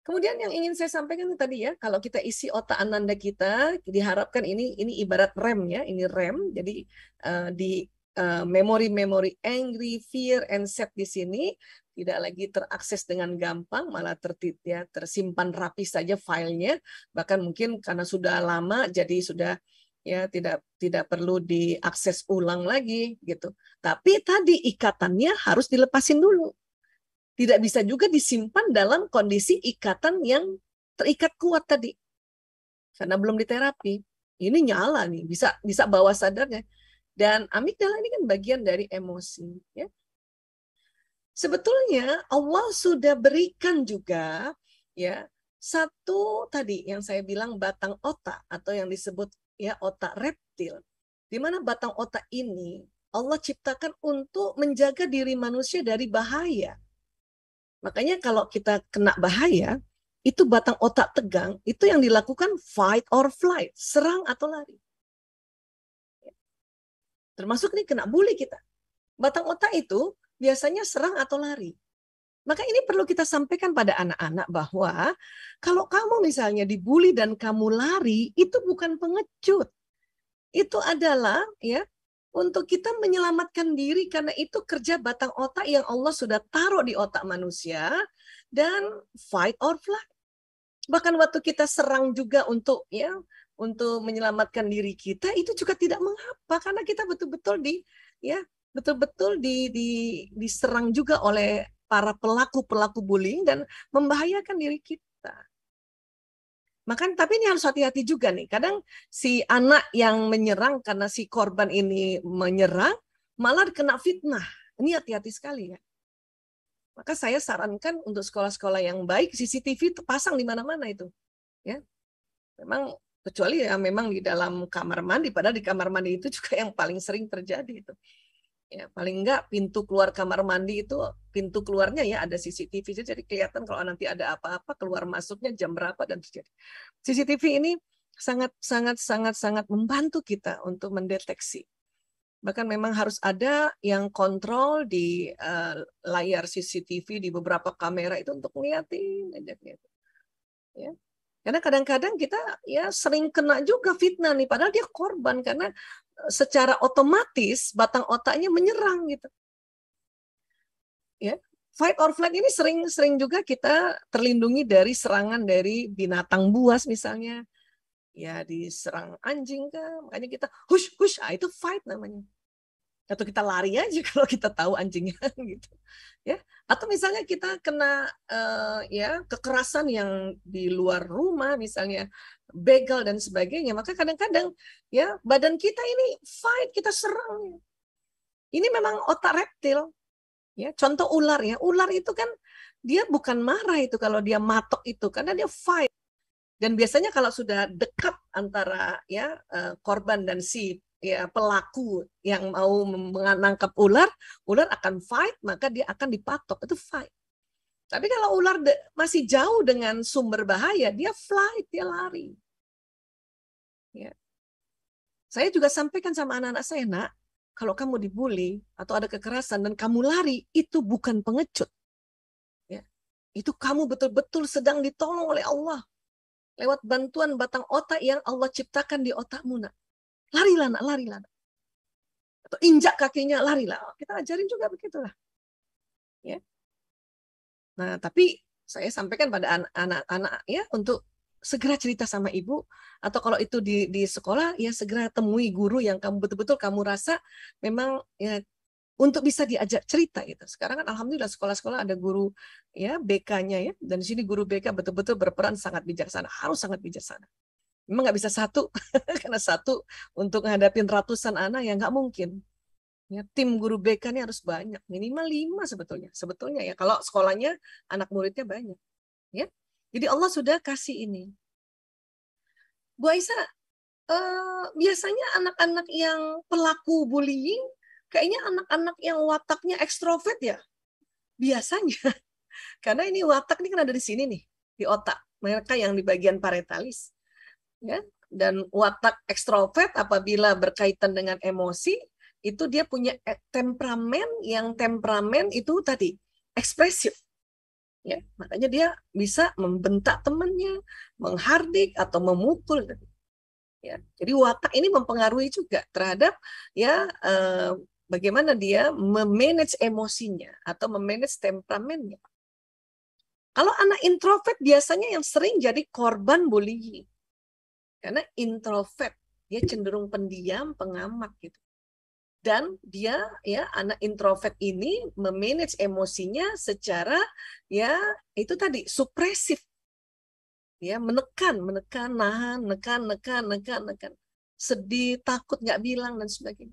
Kemudian yang ingin saya sampaikan tadi ya, kalau kita isi otak ananda kita, diharapkan ini ibarat rem ya, ini rem. Jadi di memori-memori angry, fear, and sad di sini tidak lagi terakses dengan gampang, malah tersimpan rapi saja filenya. Bahkan mungkin karena sudah lama, jadi sudah ya tidak perlu diakses ulang lagi gitu. Tapi tadi ikatannya harus dilepasin dulu. Tidak bisa juga disimpan dalam kondisi ikatan yang terikat kuat tadi. Karena belum diterapi. Ini nyala nih, bisa bawah sadarnya. Dan amigdala ini kan bagian dari emosi. Ya. Sebetulnya Allah sudah berikan juga ya satu tadi yang saya bilang batang otak atau yang disebut ya otak reptil. Di mana batang otak ini Allah ciptakan untuk menjaga diri manusia dari bahaya. Makanya kalau kita kena bahaya, itu batang otak tegang, itu yang dilakukan fight or flight, serang atau lari. Termasuk nih kena bully kita. Batang otak itu biasanya serang atau lari. Maka ini perlu kita sampaikan pada anak-anak bahwa kalau kamu misalnya dibully dan kamu lari, itu bukan pengecut. Itu adalah ya untuk kita menyelamatkan diri karena itu kerja batang otak yang Allah sudah taruh di otak manusia dan fight or flight. Bahkan waktu kita serang juga untuk menyelamatkan diri kita itu juga tidak mengapa karena kita betul-betul diserang juga oleh para pelaku bullying dan membahayakan diri kita. Tapi ini harus hati-hati juga nih. Kadang si anak yang menyerang karena si korban ini menyerang malah kena fitnah. Ini hati-hati sekali ya. Maka saya sarankan untuk sekolah-sekolah yang baik CCTV pasang di mana-mana itu. Ya. Memang kecuali ya memang di dalam kamar mandi, padahal di kamar mandi itu juga yang paling sering terjadi itu. Ya, paling enggak pintu keluar kamar mandi itu pintu keluarnya ya ada CCTV jadi kelihatan kalau nanti ada apa-apa keluar masuknya jam berapa dan terjadi. CCTV ini sangat membantu kita untuk mendeteksi. Bahkan memang harus ada yang kontrol di layar CCTV di beberapa kamera itu untuk ngeliatin aja gitu. Ya. Karena kadang-kadang kita ya sering kena juga fitnah nih padahal dia korban karena secara otomatis batang otaknya menyerang gitu. Ya, fight or flight ini sering juga kita terlindungi dari serangan dari binatang buas misalnya. Ya diserang anjing kan, makanya kita hush, itu fight namanya. Atau kita lari aja kalau kita tahu anjingnya gitu. Ya, atau misalnya kita kena kekerasan yang di luar rumah misalnya begal dan sebagainya, maka kadang-kadang ya badan kita ini fight, kita serang. Ini memang otak reptil. Ya, contoh ular ya. Ular itu kan dia bukan marah itu kalau dia matok itu karena dia fight. Dan biasanya kalau sudah dekat antara korban dan si pelaku yang mau menangkap ular akan fight, maka dia akan dipatok, itu fight. Tapi kalau ular masih jauh dengan sumber bahaya, dia flight, dia lari. Ya. Saya juga sampaikan sama anak-anak saya, nak, kalau kamu dibully atau ada kekerasan dan kamu lari, itu bukan pengecut. Ya. Itu kamu betul-betul sedang ditolong oleh Allah. Lewat bantuan batang otak yang Allah ciptakan di otakmu, nak. Larilah, nak, larilah. Atau injak kakinya, larilah. Kita ajarin juga begitulah. Ya. Nah, tapi saya sampaikan pada anak-anak ya untuk segera cerita sama ibu, atau kalau itu di sekolah ya segera temui guru yang kamu betul-betul kamu rasa memang ya untuk bisa diajak cerita gitu. Sekarang kan alhamdulillah sekolah-sekolah ada guru ya BK-nya ya, dan di sini guru BK betul-betul berperan sangat bijaksana, harus sangat bijaksana. Memang nggak bisa satu, karena satu untuk menghadapin ratusan anak ya nggak mungkin. Ya, tim guru BK ini harus banyak, minimal 5 sebetulnya. Sebetulnya ya, kalau sekolahnya anak muridnya banyak. Ya, jadi Allah sudah kasih ini. Bu Aisyah, biasanya anak-anak yang pelaku bullying, kayaknya anak-anak yang wataknya ekstrovert ya. Biasanya, karena ini watak ini kan ada di sini nih, di otak. Mereka yang di bagian paretalis. Ya, dan watak ekstrovert apabila berkaitan dengan emosi, itu dia punya temperamen yang temperamen itu tadi ekspresif. Ya, makanya dia bisa membentak temannya, menghardik atau memukul. Ya, jadi watak ini mempengaruhi juga terhadap ya bagaimana dia memanage emosinya atau memanage temperamennya. Kalau anak introvert biasanya yang sering jadi korban bullying. Karena introvert, dia cenderung pendiam, pengamat gitu. Dan dia ya anak introvert ini memanage emosinya secara ya itu tadi supresif. Ya, menekan, nahan, nekan. Sedih, takut nggak bilang dan sebagainya.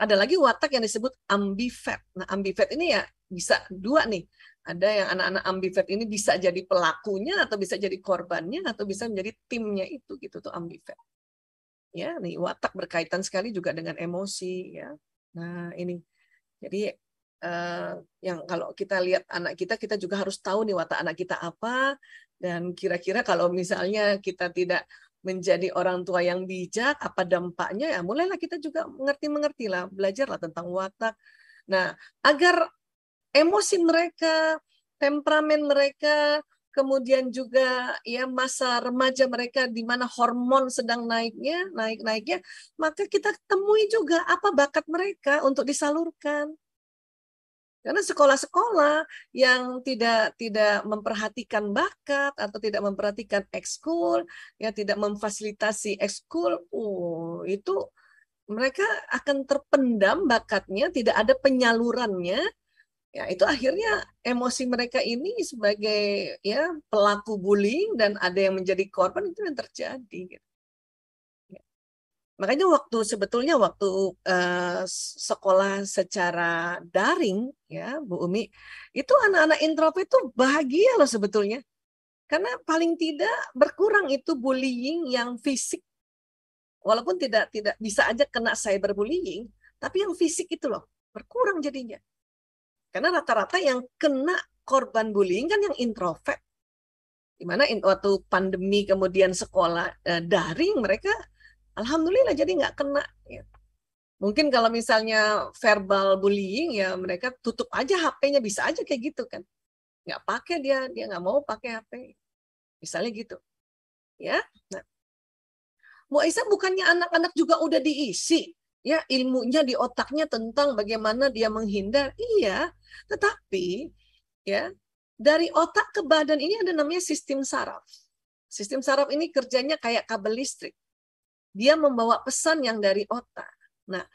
Ada lagi watak yang disebut ambivert. Nah, ambivert ini ya bisa dua nih. Ada yang anak-anak ambivert ini bisa jadi pelakunya atau bisa jadi korbannya atau bisa menjadi timnya itu gitu tuh ambivert. Ya, nih watak berkaitan sekali juga dengan emosi ya. Nah, ini. Jadi yang kalau kita lihat anak kita juga harus tahu nih watak anak kita apa, dan kira-kira kalau misalnya kita tidak menjadi orang tua yang bijak, apa dampaknya ya mulailah kita juga mengerti lah, belajarlah tentang watak. Nah, agar emosi mereka, temperamen mereka, kemudian juga ya masa remaja mereka di mana hormon sedang naiknya, maka kita temui juga apa bakat mereka untuk disalurkan. Karena sekolah-sekolah yang tidak memperhatikan bakat atau tidak memperhatikan ekskul, ya tidak memfasilitasi ekskul, itu mereka akan terpendam bakatnya, tidak ada penyalurannya. Ya, itu akhirnya emosi mereka ini sebagai ya pelaku bullying dan ada yang menjadi korban itu yang terjadi. Gitu. Makanya sebetulnya waktu sekolah secara daring ya Bu Umi, itu anak-anak introvert itu bahagia loh sebetulnya. Karena paling tidak berkurang itu bullying yang fisik. Walaupun tidak bisa aja kena cyberbullying, tapi yang fisik itu loh berkurang jadinya. Karena rata-rata yang kena korban bullying kan yang introvert. Di mana waktu pandemi kemudian sekolah daring mereka alhamdulillah jadi nggak kena. Ya. Mungkin kalau misalnya verbal bullying ya mereka tutup aja HP-nya, bisa aja kayak gitu kan. Nggak pakai dia nggak mau pakai HP. Misalnya gitu. Ya. Nah, Bu Aisyah bukannya anak-anak juga udah diisi ya ilmunya di otaknya tentang bagaimana dia menghindar. Iya, tetapi ya dari otak ke badan ini ada namanya sistem saraf. Sistem saraf ini kerjanya kayak kabel listrik. Dia membawa pesan yang dari otak. Nah,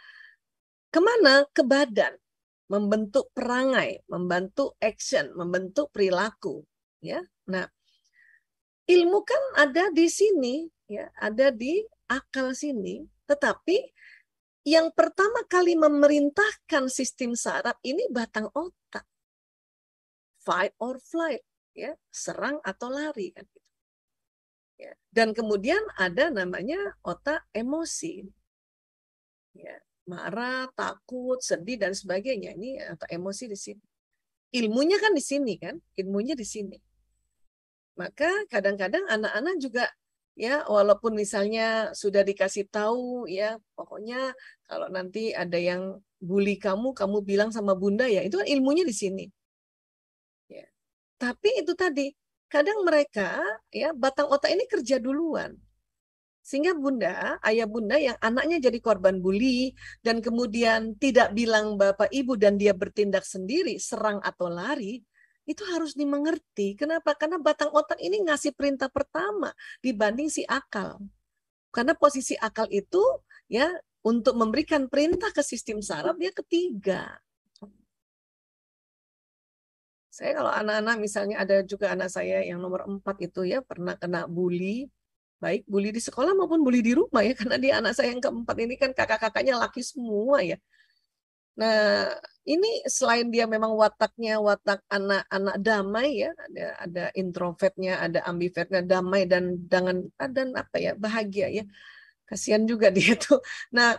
kemana? Ke badan. Membentuk perangai, membantu action, membentuk perilaku. Ya, nah ilmu kan ada di sini, ya, ada di akal sini. Tetapi yang pertama kali memerintahkan sistem saraf ini batang otak. Fight or flight, ya, serang atau lari kan. Ya. Dan kemudian ada namanya otak emosi. Ya, marah, takut, sedih dan sebagainya. Ini otak emosi di sini. Ilmunya kan di sini kan, ilmunya di sini. Maka kadang-kadang anak-anak juga ya walaupun misalnya sudah dikasih tahu ya pokoknya kalau nanti ada yang bully kamu bilang sama bunda ya, itu kan ilmunya di sini. Ya. Tapi itu tadi kadang mereka ya batang otak ini kerja duluan. Sehingga ayah bunda yang anaknya jadi korban bully dan kemudian tidak bilang bapak ibu dan dia bertindak sendiri, serang atau lari, itu harus dimengerti. Kenapa? Karena batang otak ini ngasih perintah pertama dibanding si akal. Karena posisi akal itu ya untuk memberikan perintah ke sistem saraf dia ketiga. Saya kalau anak-anak misalnya ada juga anak saya yang nomor 4 itu ya pernah kena bully, baik bully di sekolah maupun bully di rumah ya, karena dia anak saya yang keempat ini kan kakak-kakaknya laki semua ya. Nah, ini selain dia memang wataknya watak anak-anak damai ya, ada introvertnya, ada ambivertnya, damai dan apa ya, bahagia ya. Kasihan juga dia tuh. Nah,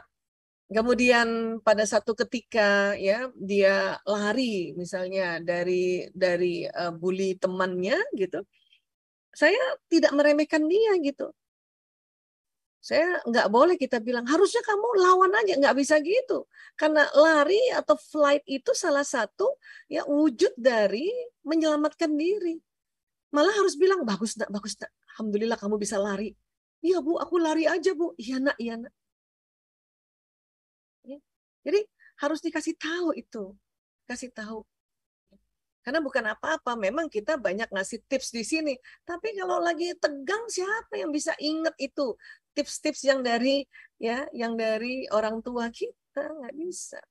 kemudian pada satu ketika ya dia lari misalnya dari bully temannya gitu. Saya tidak meremehkan dia gitu. Saya nggak boleh kita bilang, harusnya kamu lawan aja. Nggak bisa gitu. Karena lari atau flight itu salah satu ya wujud dari menyelamatkan diri. Malah harus bilang, bagus nak, bagus nak. Alhamdulillah kamu bisa lari. Iya Bu, aku lari aja Bu. Iya nak, iya nak. Jadi harus dikasih tahu itu. Kasih tahu. Karena bukan apa-apa, memang kita banyak ngasih tips di sini. Tapi kalau lagi tegang, siapa yang bisa ingat itu? Tips-tips yang dari orang tua kita, nggak bisa.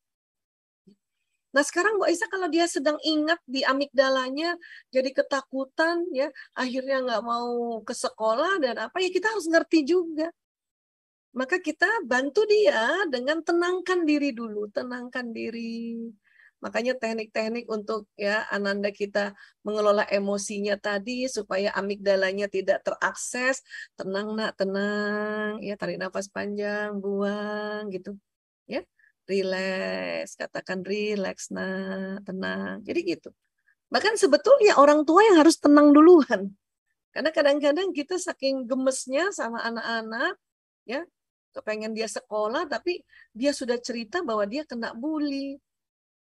Nah sekarang Bu Aisyah kalau dia sedang ingat di amigdalanya jadi ketakutan, ya akhirnya nggak mau ke sekolah dan apa ya kita harus ngerti juga. Maka kita bantu dia dengan tenangkan diri dulu, tenangkan diri. Makanya teknik-teknik untuk ya ananda kita mengelola emosinya tadi supaya amigdalanya tidak terakses, tenang nak, tenang, ya tarik nafas panjang, buang gitu, ya, relax, katakan relax nak, tenang, jadi gitu. Bahkan sebetulnya orang tua yang harus tenang duluan, karena kadang-kadang kita saking gemesnya sama anak-anak, ya, kepengen dia sekolah tapi dia sudah cerita bahwa dia kena bully.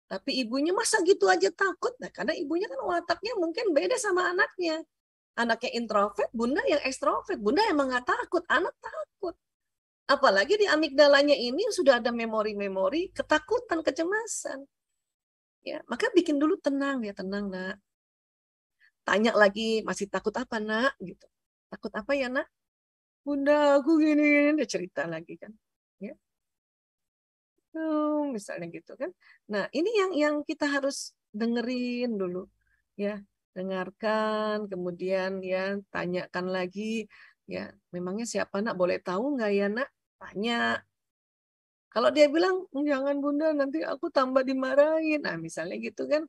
Tapi ibunya masa gitu aja takut? Nah, karena ibunya kan wataknya mungkin beda sama anaknya. Anaknya introvert, bunda yang ekstrovert. Bunda emang nggak takut, anak takut. Apalagi di amigdalanya ini sudah ada memori-memori ketakutan, kecemasan. Ya, maka bikin dulu tenang ya, tenang nak. Tanya lagi, masih takut apa nak? Gitu. Takut apa ya nak? Bunda aku gini, dia cerita lagi kan. Ya. Misalnya gitu kan. Nah, ini yang kita harus dengerin dulu. Ya, dengarkan, kemudian ya tanyakan lagi, ya, memangnya siapa nak, boleh tahu nggak ya nak? Tanya. Kalau dia bilang, jangan Bunda, nanti aku tambah dimarahin. Nah, misalnya gitu kan.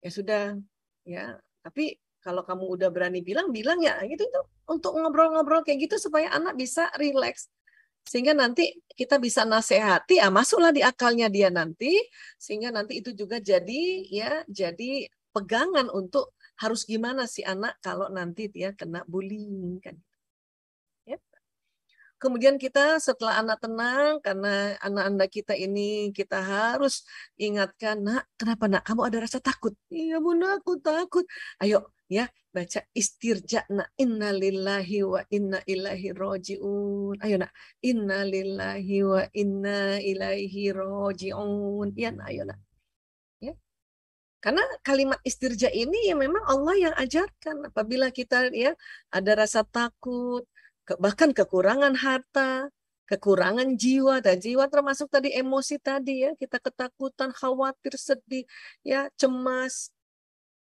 Ya sudah, ya. Tapi kalau kamu udah berani bilang ya gitu tuh. Untuk ngobrol-ngobrol kayak gitu supaya anak bisa rileks. Sehingga nanti kita bisa nasihati, masuklah di akalnya dia nanti, sehingga nanti itu juga jadi pegangan untuk harus gimana si anak kalau nanti dia kena bullying kan. Ya. Kemudian kita setelah anak tenang, karena anak-anak kita ini kita harus ingatkan, nak, kenapa nak? Kamu ada rasa takut? Iya Bunda, aku takut. Ayo ya baca istirja nak, innalillahi wa inna ilaihi rojiun. Ayo nak, innalillahi wa inna ilaihi rojiun. Ya nak, ayo nak. Ya. Karena kalimat istirja ini ya memang Allah yang ajarkan. Apabila kita ya ada rasa takut, bahkan kekurangan harta, kekurangan jiwa, dan jiwa termasuk tadi emosi tadi ya, kita ketakutan, khawatir, sedih, ya cemas,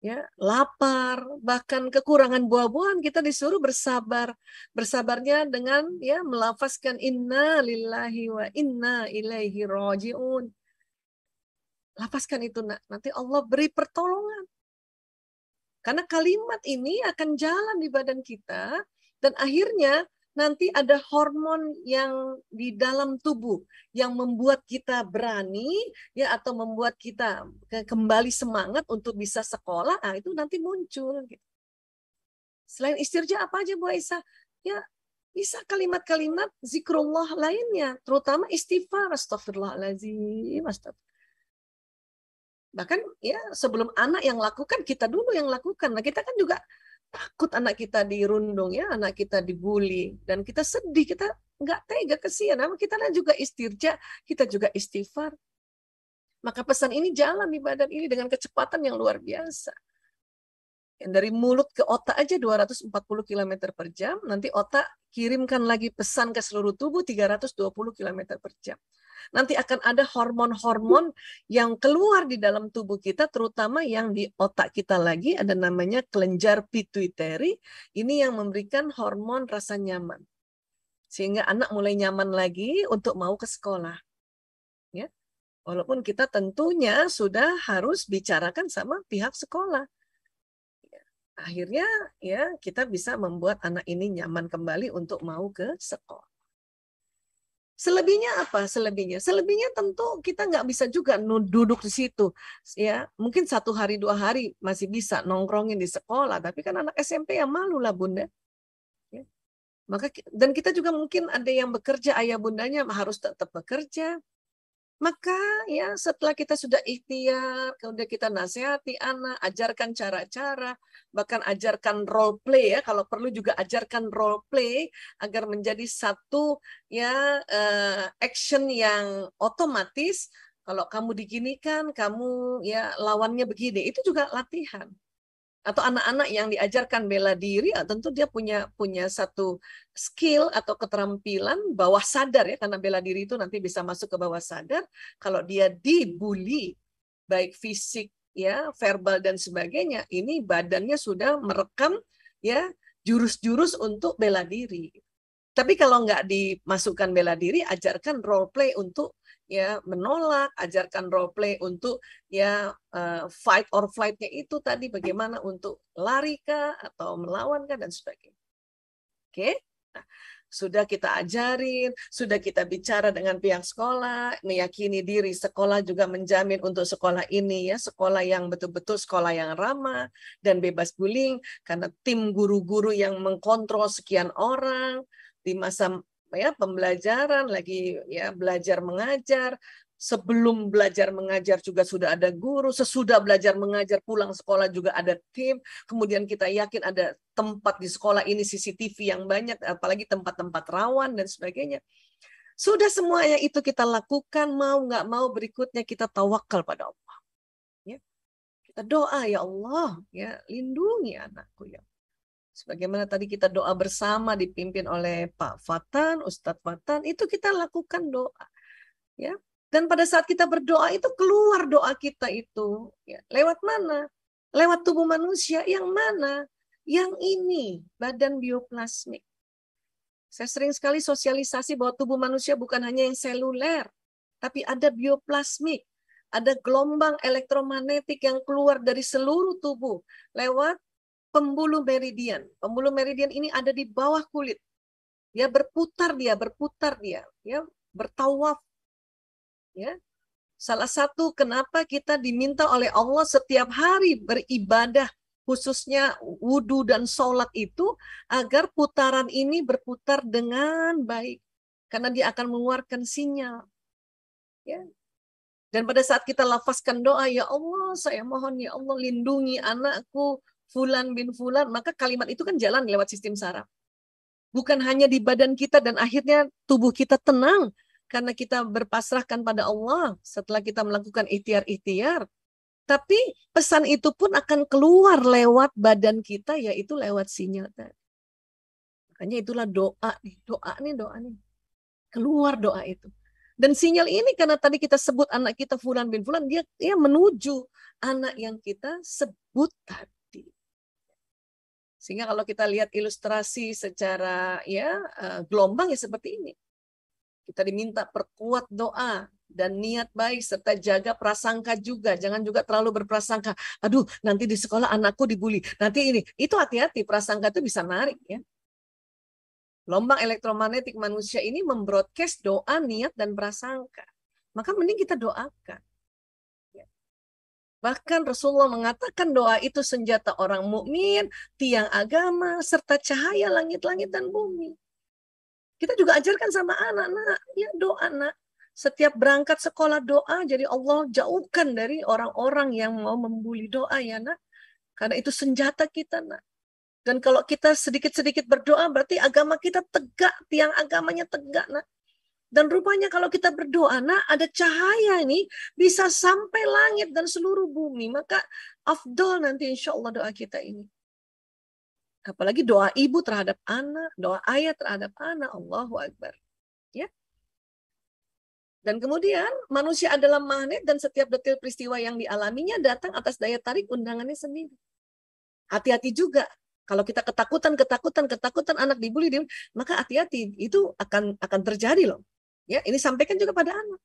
ya lapar, bahkan kekurangan buah-buahan, kita disuruh bersabar. Bersabarnya dengan ya melafazkan inna lillahi wa inna ilaihi rojiun. Lafazkan itu nak, nanti Allah beri pertolongan. Karena kalimat ini akan jalan di badan kita dan akhirnya nanti ada hormon yang di dalam tubuh yang membuat kita berani ya atau membuat kita kembali semangat untuk bisa sekolah. Itu nanti muncul. Selain istirja apa aja Bu Aisyah? Ya bisa kalimat-kalimat zikrullah lainnya, terutama istighfar, astagfirullahaladzim, astagfirullah. Bahkan ya sebelum anak yang lakukan, kita dulu yang lakukan. Nah kita kan juga takut anak kita dirundung ya, anak kita dibully, dan kita sedih, kita nggak tega, kesian. Nah, kita juga istirja, kita juga istighfar. Maka pesan ini jalan di badan ini dengan kecepatan yang luar biasa. Dari mulut ke otak aja 240 km per jam, nanti otak kirimkan lagi pesan ke seluruh tubuh 320 km per jam. Nanti akan ada hormon-hormon yang keluar di dalam tubuh kita, terutama yang di otak kita lagi, ada namanya kelenjar pituitary, ini yang memberikan hormon rasa nyaman. Sehingga anak mulai nyaman lagi untuk mau ke sekolah. Ya. Walaupun kita tentunya sudah harus bicarakan sama pihak sekolah. Akhirnya ya kita bisa membuat anak ini nyaman kembali untuk mau ke sekolah. Selebihnya apa? Selebihnya tentu kita nggak bisa juga duduk di situ. Ya, mungkin 1 hari 2 hari masih bisa nongkrongin di sekolah, tapi kan anak SMP yang malu lah Bunda. Ya. Dan kita juga mungkin ada yang bekerja, ayah bundanya harus tetap bekerja. Maka ya setelah kita sudah ikhtiar, kemudian kita nasihati anak, ajarkan cara-cara, bahkan ajarkan role play ya, kalau perlu juga ajarkan role play agar menjadi satu ya action yang otomatis. Kalau kamu diginikan, kamu ya lawannya begini, itu juga latihan. Atau anak-anak yang diajarkan bela diri, tentu dia punya satu skill atau keterampilan bawah sadar ya, karena bela diri itu nanti bisa masuk ke bawah sadar. Kalau dia dibully, baik fisik ya, verbal dan sebagainya, ini badannya sudah merekam ya jurus-jurus untuk bela diri. Tapi kalau nggak dimasukkan bela diri, ajarkan role play untuk ya menolak, ajarkan role play untuk ya fight or flight-nya itu tadi, bagaimana untuk lari kah atau melawan kah dan sebagainya. Oke? Nah, sudah kita ajarin, sudah kita bicara dengan pihak sekolah, meyakini diri sekolah juga menjamin untuk sekolah ini ya, sekolah yang betul-betul sekolah yang ramah dan bebas bullying, karena tim guru-guru yang mengkontrol sekian orang di masa ya pembelajaran, lagi ya belajar mengajar, sebelum belajar mengajar juga sudah ada guru, sesudah belajar mengajar pulang sekolah juga ada tim, kemudian kita yakin ada tempat di sekolah ini CCTV yang banyak, apalagi tempat-tempat rawan dan sebagainya. Sudah semuanya itu kita lakukan, mau nggak mau berikutnya kita tawakal pada Allah. Ya. Kita doa, ya Allah, ya lindungi anakku ya. Sebagaimana tadi kita doa bersama dipimpin oleh Pak Fatan, Ustadz Fatan, itu kita lakukan doa. Ya. Dan pada saat kita berdoa itu keluar doa kita itu. Ya. Lewat mana? Lewat tubuh manusia yang mana? Yang ini, badan bioplasmik. Saya sering sekali sosialisasi bahwa tubuh manusia bukan hanya yang seluler, tapi ada bioplasmik. Ada gelombang elektromagnetik yang keluar dari seluruh tubuh lewat pembuluh meridian. Pembuluh meridian ini ada di bawah kulit. Dia berputar dia, ya, bertawaf. Ya. Salah satu kenapa kita diminta oleh Allah setiap hari beribadah, khususnya wudhu dan sholat itu, agar putaran ini berputar dengan baik. Karena dia akan mengeluarkan sinyal. Ya. Dan pada saat kita lafazkan doa, ya Allah, saya mohon ya Allah lindungi anakku, Fulan bin Fulan, maka kalimat itu kan jalan lewat sistem saraf. Bukan hanya di badan kita dan akhirnya tubuh kita tenang karena kita berpasrahkan pada Allah setelah kita melakukan ikhtiar-ikhtiar. Tapi pesan itu pun akan keluar lewat badan kita, yaitu lewat sinyal tadi. Makanya itulah doa nih. Keluar doa itu. Dan sinyal ini karena tadi kita sebut anak kita Fulan bin Fulan, dia menuju anak yang kita sebut tadi. Sehingga kalau kita lihat ilustrasi secara gelombang ya seperti ini. Kita diminta perkuat doa dan niat baik serta jaga prasangka juga. Jangan juga terlalu berprasangka. Aduh, nanti di sekolah anakku dibully. Nanti ini. Itu hati-hati, prasangka itu bisa narik ya. Gelombang elektromagnetik manusia ini membroadcast doa, niat dan prasangka. Maka mending kita doakan. Bahkan Rasulullah mengatakan doa itu senjata orang mukmin, tiang agama, serta cahaya langit-langit dan bumi. Kita juga ajarkan sama anak-anak, ya doa nak. Setiap berangkat sekolah doa, jadi Allah jauhkan dari orang-orang yang mau membuli doa ya nak. Karena itu senjata kita nak. Dan kalau kita sedikit-sedikit berdoa, berarti agama kita tegak, tiang agamanya tegak nak. Dan rupanya kalau kita berdoa, ada cahaya ini bisa sampai langit dan seluruh bumi. Maka afdol nanti insya Allah doa kita ini. Apalagi doa ibu terhadap anak, doa ayah terhadap anak. Allahu Akbar. Ya. Dan kemudian manusia adalah magnet dan setiap detil peristiwa yang dialaminya datang atas daya tarik undangannya sendiri. Hati-hati juga. Kalau kita ketakutan anak dibully, maka hati-hati, itu akan terjadi loh. Ya, ini sampaikan juga pada anak.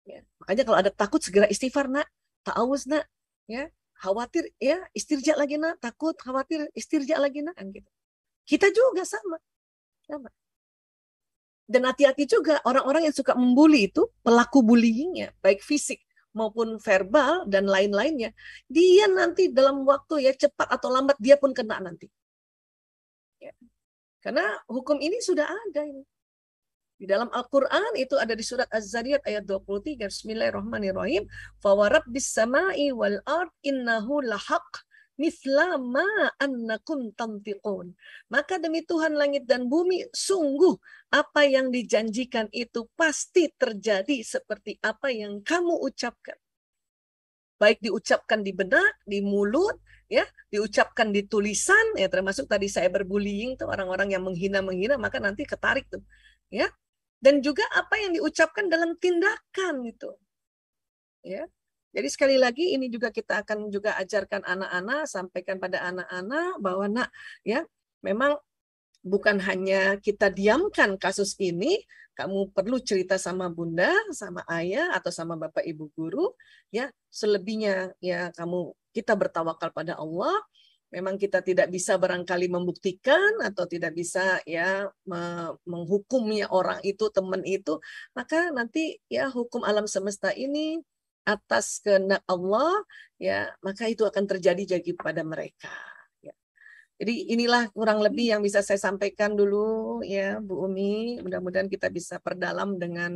Ya, makanya kalau ada takut segera istighfar, nak, ta'awuz, nak, ya, khawatir, ya, istirja lagi, nak, takut, khawatir, istirja lagi, nak, gitu. Kita juga sama. Dan hati-hati juga orang-orang yang suka membuli itu, pelaku bullyingnya, baik fisik maupun verbal dan lain-lainnya, dia nanti dalam waktu ya cepat atau lambat dia pun kena nanti. Ya. Karena hukum ini sudah ada ini. Di dalam Al-Quran itu ada di surat Az-Zariyat ayat 23. Bismillahirrahmanirrahim. Fawarabbis sama'i wal ard innahu lahaq mithla ma annakum tantiqun. Maka demi Tuhan langit dan bumi, sungguh apa yang dijanjikan itu pasti terjadi seperti apa yang kamu ucapkan. Baik diucapkan di benak, di mulut, ya, diucapkan di tulisan, ya, termasuk tadi cyberbullying tuh orang-orang yang menghina, maka nanti ketarik tuh, ya. Dan juga apa yang diucapkan dalam tindakan itu. Ya. Jadi sekali lagi ini juga kita akan juga ajarkan anak-anak, sampaikan pada anak-anak bahwa nak, ya, memang bukan hanya kita diamkan kasus ini, kamu perlu cerita sama bunda, sama ayah atau sama bapak ibu guru, ya, selebihnya ya kita bertawakal pada Allah. Memang kita tidak bisa barangkali membuktikan atau tidak bisa ya menghukumnya orang itu, teman itu, maka nanti ya hukum alam semesta ini atas kehendak Allah, ya, maka itu akan terjadi jadi pada mereka. Ya. Jadi inilah kurang lebih yang bisa saya sampaikan dulu ya Bu Umi. Mudah-mudahan kita bisa perdalam dengan